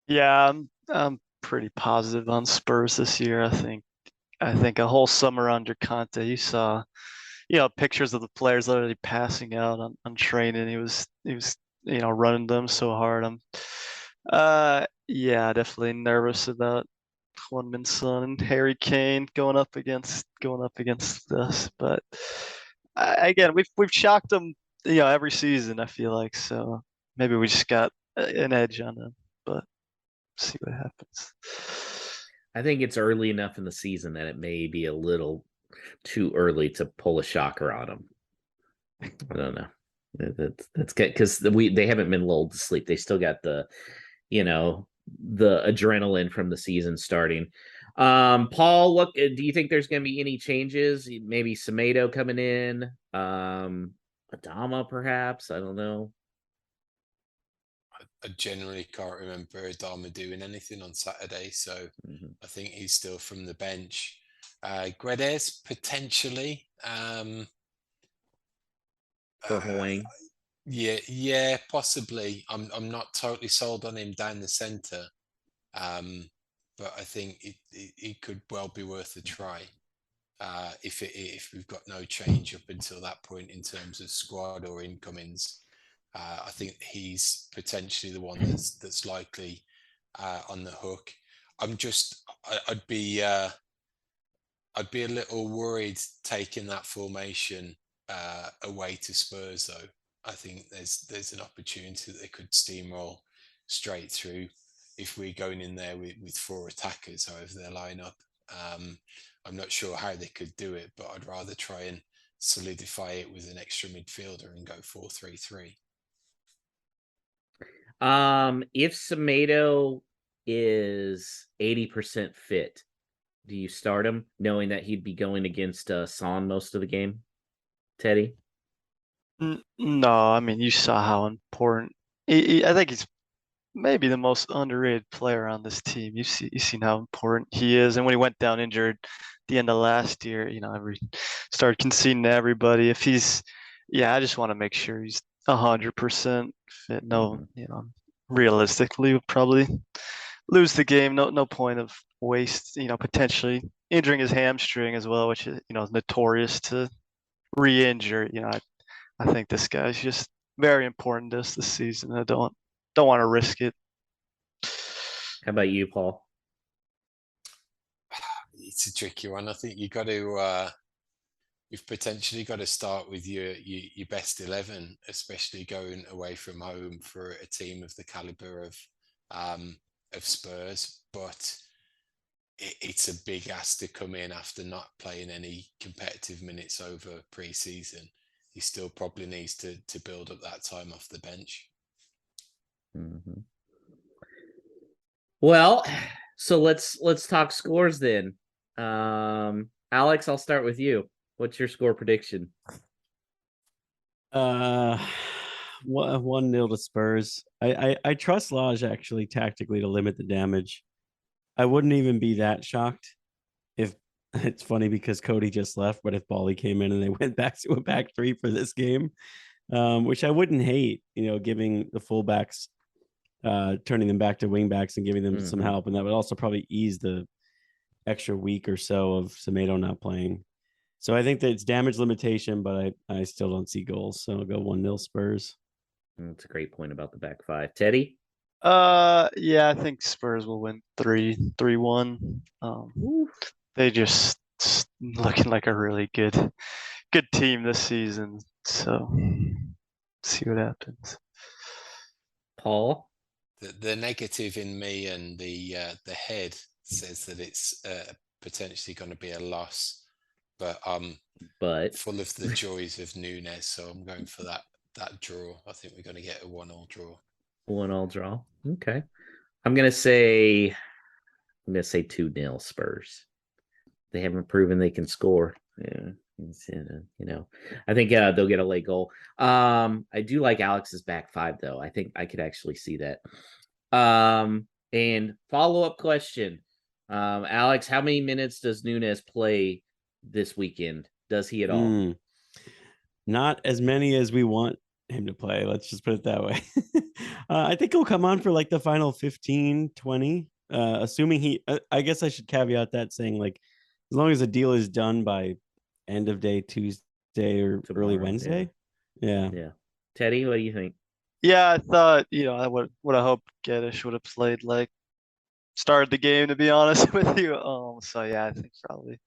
Speaker 4: Yeah, I'm pretty positive on Spurs this year. I think a whole summer under Conte, you saw, pictures of the players literally passing out on training. He was running them so hard. I'm definitely nervous about Heung-min Son and Harry Kane going up against this. But again, we've shocked them, every season, I feel like. So maybe we just got an edge on them, but see what happens.
Speaker 1: I think it's early enough in the season that it may be a little too early to pull a shocker on them. I don't know. That's good, because they haven't been lulled to sleep. They still got the adrenaline from the season starting. Paul, what do you think there's going to be any changes? Maybe Semedo coming in, Adama perhaps. I don't know.
Speaker 2: I generally can't remember Adama doing anything on Saturday, so I think he's still from the bench. Guedes potentially. Yeah, possibly. I'm not totally sold on him down the centre, but I think it could well be worth a try if we've got no change up until that point in terms of squad or incomings. I think he's potentially the one that's likely on the hook. I'd be a little worried taking that formation away to Spurs, though. I think there's an opportunity that they could steamroll straight through if we're going in there with 4 attackers, however they line up. I'm not sure how they could do it, but I'd rather try and solidify it with an extra midfielder and go 4-3-3.
Speaker 1: If Semedo is 80% fit, do you start him knowing that he'd be going against Son most of the game? Teddy?
Speaker 4: No, I mean, you saw how important. I think he's maybe the most underrated player on this team. You've seen how important he is, and when he went down injured at the end of last year, started conceding to everybody. If he's, I just want to make sure he's 100% fit. No, realistically, we'll probably lose the game. No point of waste. Potentially injuring his hamstring as well, which is notorious to re-injure. I think this guy's just very important to us this season. I don't want to risk it.
Speaker 1: How about you, Paul?
Speaker 2: It's a tricky one. I think you got to. You've potentially got to start with your best 11, especially going away from home for a team of the caliber of Spurs. But it's a big ask to come in after not playing any competitive minutes over pre-season. He still probably needs to build up that time off the bench.
Speaker 1: Mm-hmm. Well, so let's talk scores then. Alex, I'll start with you. What's your score prediction?
Speaker 3: 1-0 to Spurs. I trust Lodge actually tactically to limit the damage. I wouldn't even be that shocked if it's funny because Cody just left, but if Bally came in and they went back to a back three for this game, which I wouldn't hate, giving the fullbacks, turning them back to wingbacks and giving them some help. And that would also probably ease the extra week or so of Semedo not playing. So I think that it's damage limitation, but I still don't see goals. So I'll go 1-0 Spurs.
Speaker 1: That's a great point about the back five. Teddy?
Speaker 4: I think Spurs will win 3-1. They just looking like a really good team this season. So see what happens.
Speaker 1: Paul?
Speaker 2: The negative in me and the head says that it's potentially going to be a loss. But full of the joys of Nunes, so I'm going for that draw. I think we're going to get a 1-1 draw. 1-1
Speaker 1: draw. Okay. I'm gonna say 2-0 Spurs. They haven't proven they can score. Yeah. I think they'll get a late goal. I do like Alex's back five though. I think I could actually see that. And follow-up question. Alex, how many minutes does Nunes play this weekend? Does he at all?
Speaker 3: Not as many as we want him to play. Let's just put it that way. I think he'll come on for like the final 15, 20, assuming he, I guess I should caveat that saying like, as long as the deal is done by end of day Tuesday or early Wednesday. Yeah.
Speaker 1: Teddy, what do you think?
Speaker 4: Yeah, I thought, I would have hoped Geddes would have played like started the game, to be honest with you. So I think probably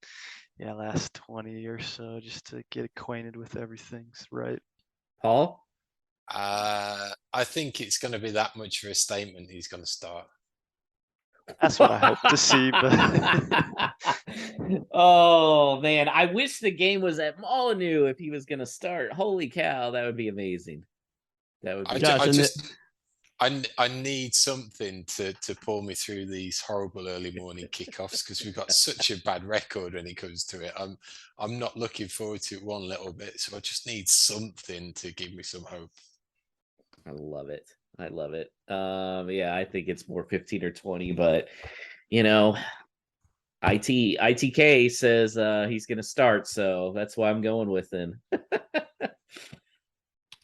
Speaker 4: last 20 or so just to get acquainted with everything's right.
Speaker 1: Paul?
Speaker 2: I think it's going to be that much of a statement he's going to start.
Speaker 4: That's what I hope to see. But
Speaker 1: oh man, I wish the game was at Molyneux if he was going to start. Holy cow, that would be amazing. That would be.
Speaker 2: I need something to pull me through these horrible early morning kickoffs because we've got such a bad record when it comes to it. I'm not looking forward to it one little bit, so I just need something to give me some hope.
Speaker 1: I love it. I think it's more 15 or 20, but ITK says he's going to start, so that's why I'm going with him.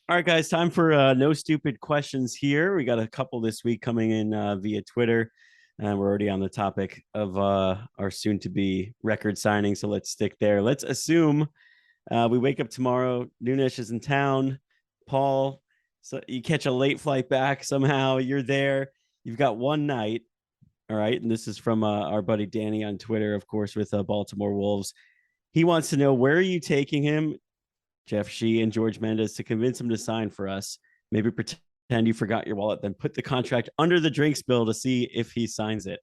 Speaker 3: All right, guys, time for no stupid questions here. We got a couple this week coming in via Twitter, and we're already on the topic of our soon-to-be record signing, so let's stick there. Let's assume we wake up tomorrow, Nunes is in town, Paul, so you catch a late flight back somehow, you're there, you've got one night, all right, and this is from our buddy Danny on Twitter, of course, with Baltimore Wolves. He wants to know, where are you taking him, Jeff Shee and Jorge Mendes, to convince him to sign for us? Maybe pretend you forgot your wallet, then put the contract under the drinks bill to see if he signs it.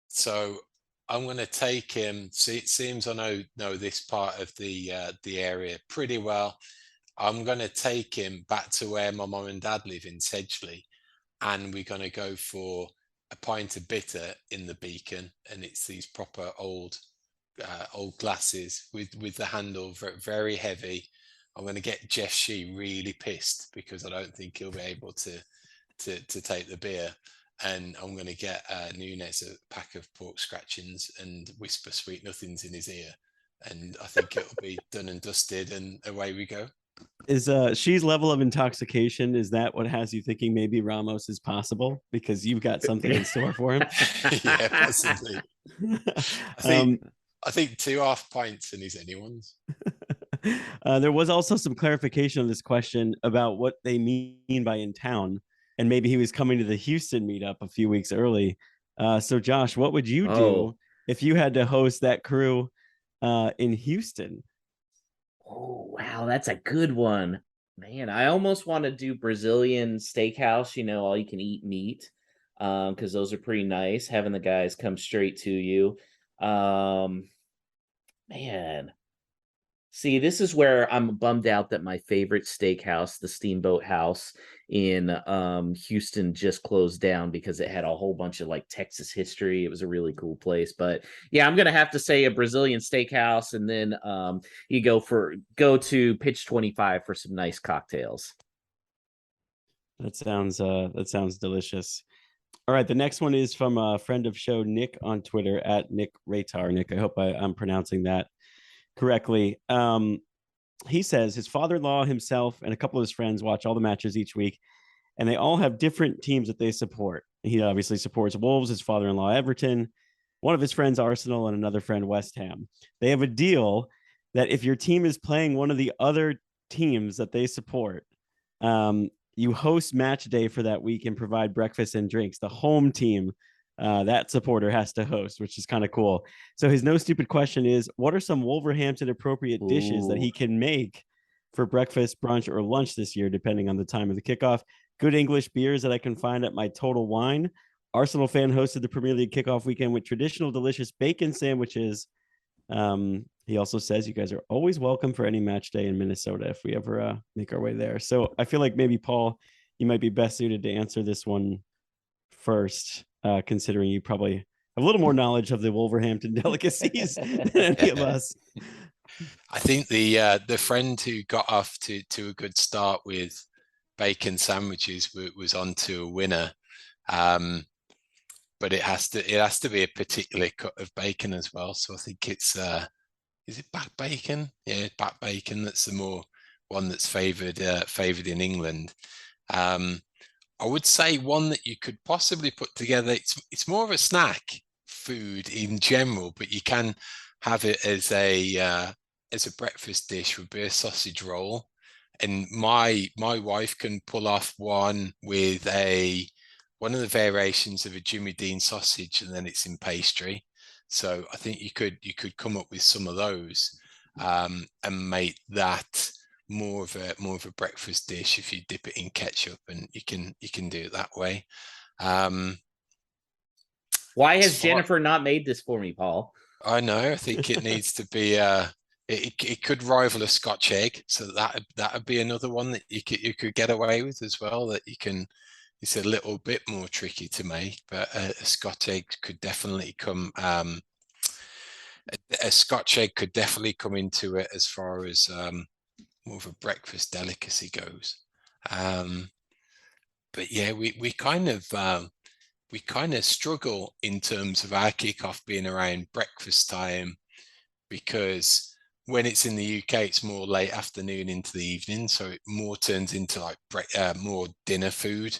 Speaker 2: So I'm going to take him. See, it seems I know this part of the area pretty well. I'm going to take him back to where my mum and dad live in Sedgley, and we're going to go for a pint of bitter in the beacon, and it's these proper old glasses with the handle very heavy. I'm going to get Jeff Shee really pissed because I don't think he'll be able to take the beer. And I'm going to get Nunes a pack of pork scratchings and whisper sweet nothings in his ear. And I think it'll be done and dusted, and away we go.
Speaker 3: Is Shee's level of intoxication, is that what has you thinking maybe Ramos is possible because you've got something in store for him?
Speaker 2: Yeah, possibly. I think 2.5 pints and he's anyone's.
Speaker 3: There was also some clarification on this question about what they mean by in town, and maybe he was coming to the Houston meetup a few weeks early. So Josh, what would you do if you had to host that crew in Houston?
Speaker 1: Oh, wow, that's a good one. Man, I almost want to do Brazilian steakhouse, all you can eat meat, because those are pretty nice, having the guys come straight to you. Man. See, this is where I'm bummed out that my favorite steakhouse, the Steamboat House in Houston, just closed down because it had a whole bunch of like Texas history. It was a really cool place. But yeah, I'm gonna have to say a Brazilian steakhouse, and then you go to Pitch 25 for some nice cocktails.
Speaker 3: That sounds delicious. All right, the next one is from a friend of show, Nick, on Twitter at Nick Ratar. Nick, I hope I'm pronouncing that correctly. He says his father-in-law, himself, and a couple of his friends watch all the matches each week, and they all have different teams that they support. He obviously supports Wolves, his father-in-law Everton, one of his friends Arsenal, and another friend West Ham. They have a deal that if your team is playing one of the other teams that they support, you host match day for that week and provide breakfast and drinks. The home team, that supporter has to host, which is kind of cool. So his no stupid question is, what are some Wolverhampton appropriate dishes that he can make for breakfast, brunch, or lunch this year, depending on the time of the kickoff? Good English beers that I can find at my Total Wine. Arsenal fan hosted the Premier League kickoff weekend with traditional delicious bacon sandwiches. He also says you guys are always welcome for any match day in Minnesota if we ever make our way there. So I feel like maybe, Paul, you might be best suited to answer this one first, considering you probably have a little more knowledge of the Wolverhampton delicacies than any of us.
Speaker 2: I think the friend who got off to a good start with bacon sandwiches was on to a winner. But it has to be a particular cut of bacon as well. So I think it's is it back bacon? Yeah, back bacon. That's the more one that's favoured in England. I would say one that you could possibly put together. It's more of a snack food in general, but you can have it as a breakfast dish. Would be a sausage roll, and my wife can pull off one with one of the variations of a Jimmy Dean sausage, and then it's in pastry. So I think you could come up with some of those and make that more of a breakfast dish if you dip it in ketchup, and you can do it that way.
Speaker 1: Why has Jennifer not made this for me, Paul?
Speaker 2: I know. I think it needs to be. It could rival a Scotch egg, so that'd be another one that you could get away with as well. That you can. It's a little bit more tricky to make, but a Scotch egg could definitely come. A Scotch egg could definitely come into it as far as more of a breakfast delicacy goes. But yeah, we kind of struggle in terms of our kickoff being around breakfast time, because when it's in the UK, it's more late afternoon into the evening, so it more turns into like more dinner food.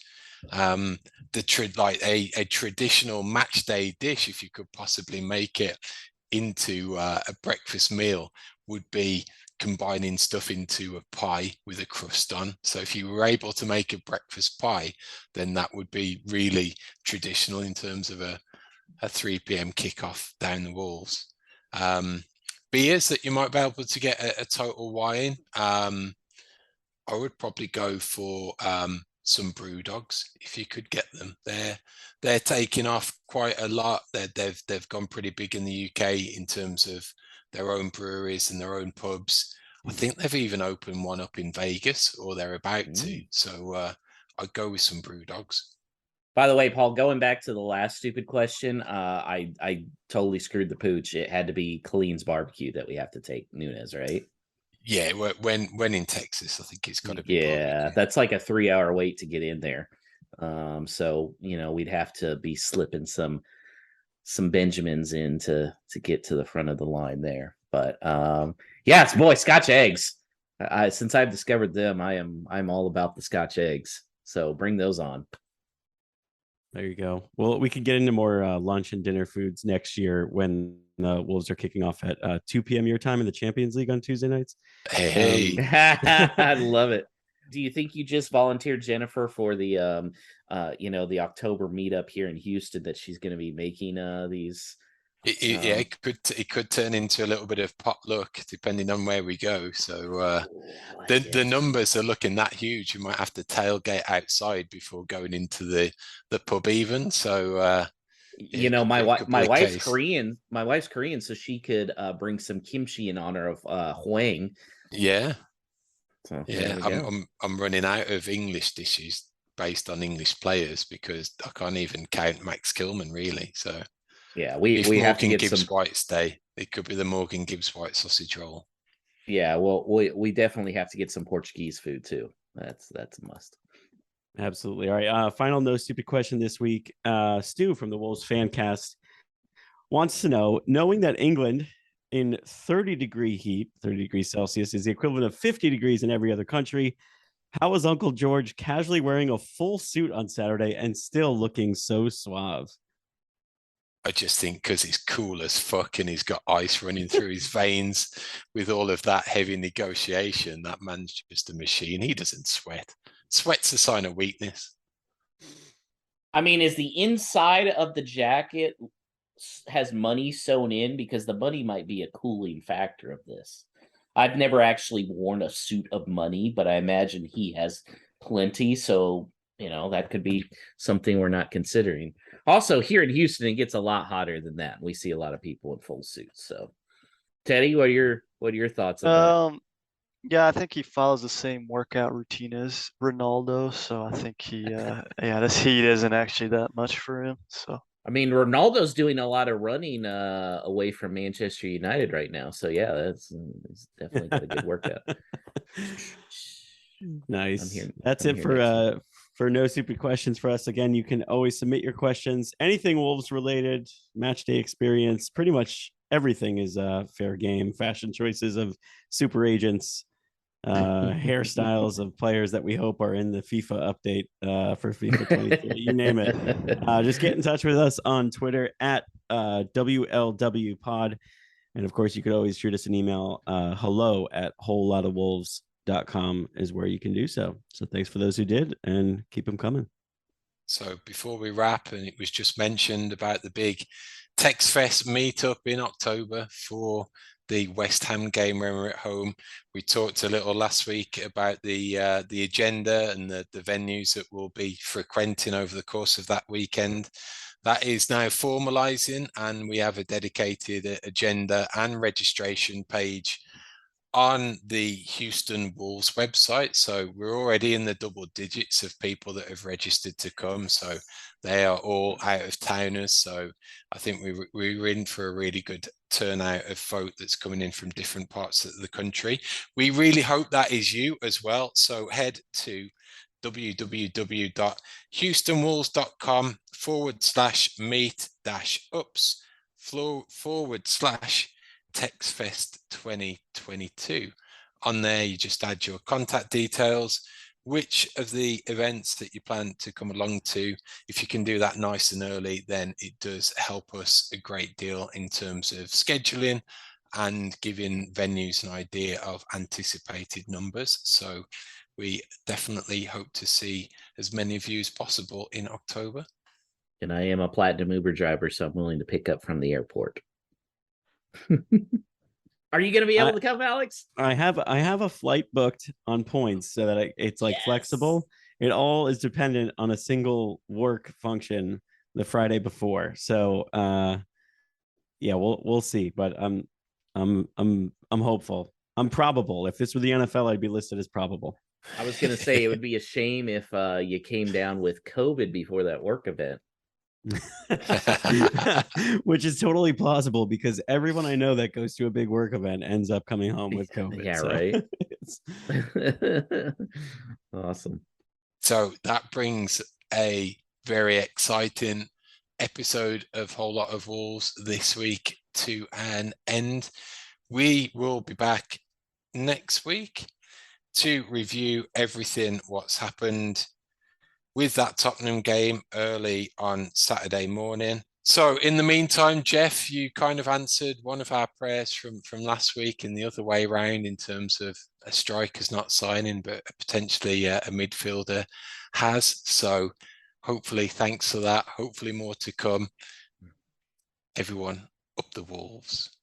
Speaker 2: Like a traditional match day dish, if you could possibly make it into a breakfast meal, would be combining stuff into a pie with a crust on. So if you were able to make a breakfast pie, then that would be really traditional in terms of a 3 p.m. kickoff down the Wolves. Beers that you might be able to get a Total Wine. I would probably go for some brew dogs if you could get them. They're taking off quite a lot. They've gone pretty big in the UK in terms of their own breweries and their own pubs. I think they've even opened one up in Vegas, or they're about to. So I'd go with some brew dogs.
Speaker 1: By the way, Paul, going back to the last stupid question, I totally screwed the pooch. It had to be Colleen's barbecue that we have to take Nunes, right?
Speaker 2: Yeah, when in Texas, I think it's got to be.
Speaker 1: Yeah,
Speaker 2: barbecue.
Speaker 1: that's like a 3-hour wait to get in there. So we'd have to be slipping some Benjamins in to get to the front of the line there. But yes, boy, Scotch eggs. Since I've discovered them, I'm all about the Scotch eggs. So bring those on.
Speaker 3: There you go. Well, we could get into more lunch and dinner foods next year when the Wolves are kicking off at 2 p.m. your time in the Champions League on Tuesday nights.
Speaker 2: Hey,
Speaker 1: I love it. Do you think you just volunteered Jennifer for the the October meetup here in Houston that she's going to be making these?
Speaker 2: It could turn into a little bit of potluck depending on where we go. So the numbers are looking that huge. You might have to tailgate outside before going into the pub even. So
Speaker 1: my wife's Korean. My wife's Korean, so she could bring some kimchi in honor of Hwang.
Speaker 2: Yeah.
Speaker 1: So,
Speaker 2: yeah, I'm running out of English dishes based on English players because I can't even count Max Kilman really. So
Speaker 1: yeah, we have to get some
Speaker 2: White's day. It could be the Morgan Gibbs White sausage roll.
Speaker 1: Yeah, well, we definitely have to get some Portuguese food too. That's a must.
Speaker 3: Absolutely. All right. Final no stupid question this week. Stu from the Wolves Fancast wants to know, knowing that England in 30-degree heat, 30 degrees Celsius, is the equivalent of 50 degrees in every other country, how was Uncle George casually wearing a full suit on Saturday and still looking so suave?
Speaker 2: I just think because he's cool as fuck and he's got ice running through his veins with all of that heavy negotiation, that man's just a machine. He doesn't sweat. Sweat's a sign of weakness.
Speaker 1: I mean, is the inside of the jacket has money sewn in? Because the money might be a cooling factor of this. I've never actually worn a suit of money, but I imagine he has plenty. So, that could be something we're not considering. Also, here in Houston, it gets a lot hotter than that. We see a lot of people in full suits. So, Teddy, what are your thoughts on that?
Speaker 4: Yeah, I think he follows the same workout routine as Ronaldo. So I think this heat isn't actually that much for him. So
Speaker 1: I mean, Ronaldo's doing a lot of running away from Manchester United right now. So yeah, that's definitely got a good workout.
Speaker 3: Nice. That's it for no stupid questions for us. Again, you can always submit your questions. Anything Wolves related, match day experience, pretty much everything is fair game. Fashion choices of super agents, hairstyles of players that we hope are in the FIFA update for FIFA 23. You name it. Just get in touch with us on Twitter at WLW Pod. And of course, you could always shoot us an email. Hello at wholelotofwolves.com is where you can do so. So thanks for those who did, and keep them coming.
Speaker 2: So before we wrap, and it was just mentioned about the big Tex Fest meetup in October for the West Ham game when we're at home. We talked a little last week about the agenda and the venues that we'll be frequenting over the course of that weekend. That is now formalizing, and we have a dedicated agenda and registration page on the Houston Wolves website. So we're already in the double digits of people that have registered to come. So they are all out of towners. So I think we're in for a really good turnout of folk that's coming in from different parts of the country. We really hope that is you as well. So head to www.houstonwolves.com/meet-ups/TexFest 2022. On there, you just add your contact details, which of the events that you plan to come along to. If you can do that nice and early, then it does help us a great deal in terms of scheduling and giving venues an idea of anticipated numbers. So we definitely hope to see as many of you as possible in October.
Speaker 1: And I am a platinum Uber driver, so I'm willing to pick up from the airport. Are you going to be able to come, Alex?
Speaker 3: I have a flight booked on points so that it's like flexible. It all is dependent on a single work function the Friday before. So yeah, we'll see, but I'm hopeful. I'm probable. If this were the NFL, I'd be listed as probable.
Speaker 1: I was gonna say it would be a shame if you came down with COVID before that work event.
Speaker 3: Which is totally plausible because everyone I know that goes to a big work event ends up coming home with COVID.
Speaker 1: Yeah, right. Awesome.
Speaker 2: So that brings a very exciting episode of Whole Lot of Wolves this week to an end. We will be back next week to review everything what's happened with that Tottenham game early on Saturday morning. So in the meantime, Jeff, you kind of answered one of our prayers from last week and the other way around in terms of a striker's not signing, but potentially a midfielder has. So hopefully, thanks for that. Hopefully more to come. Everyone, up the Wolves.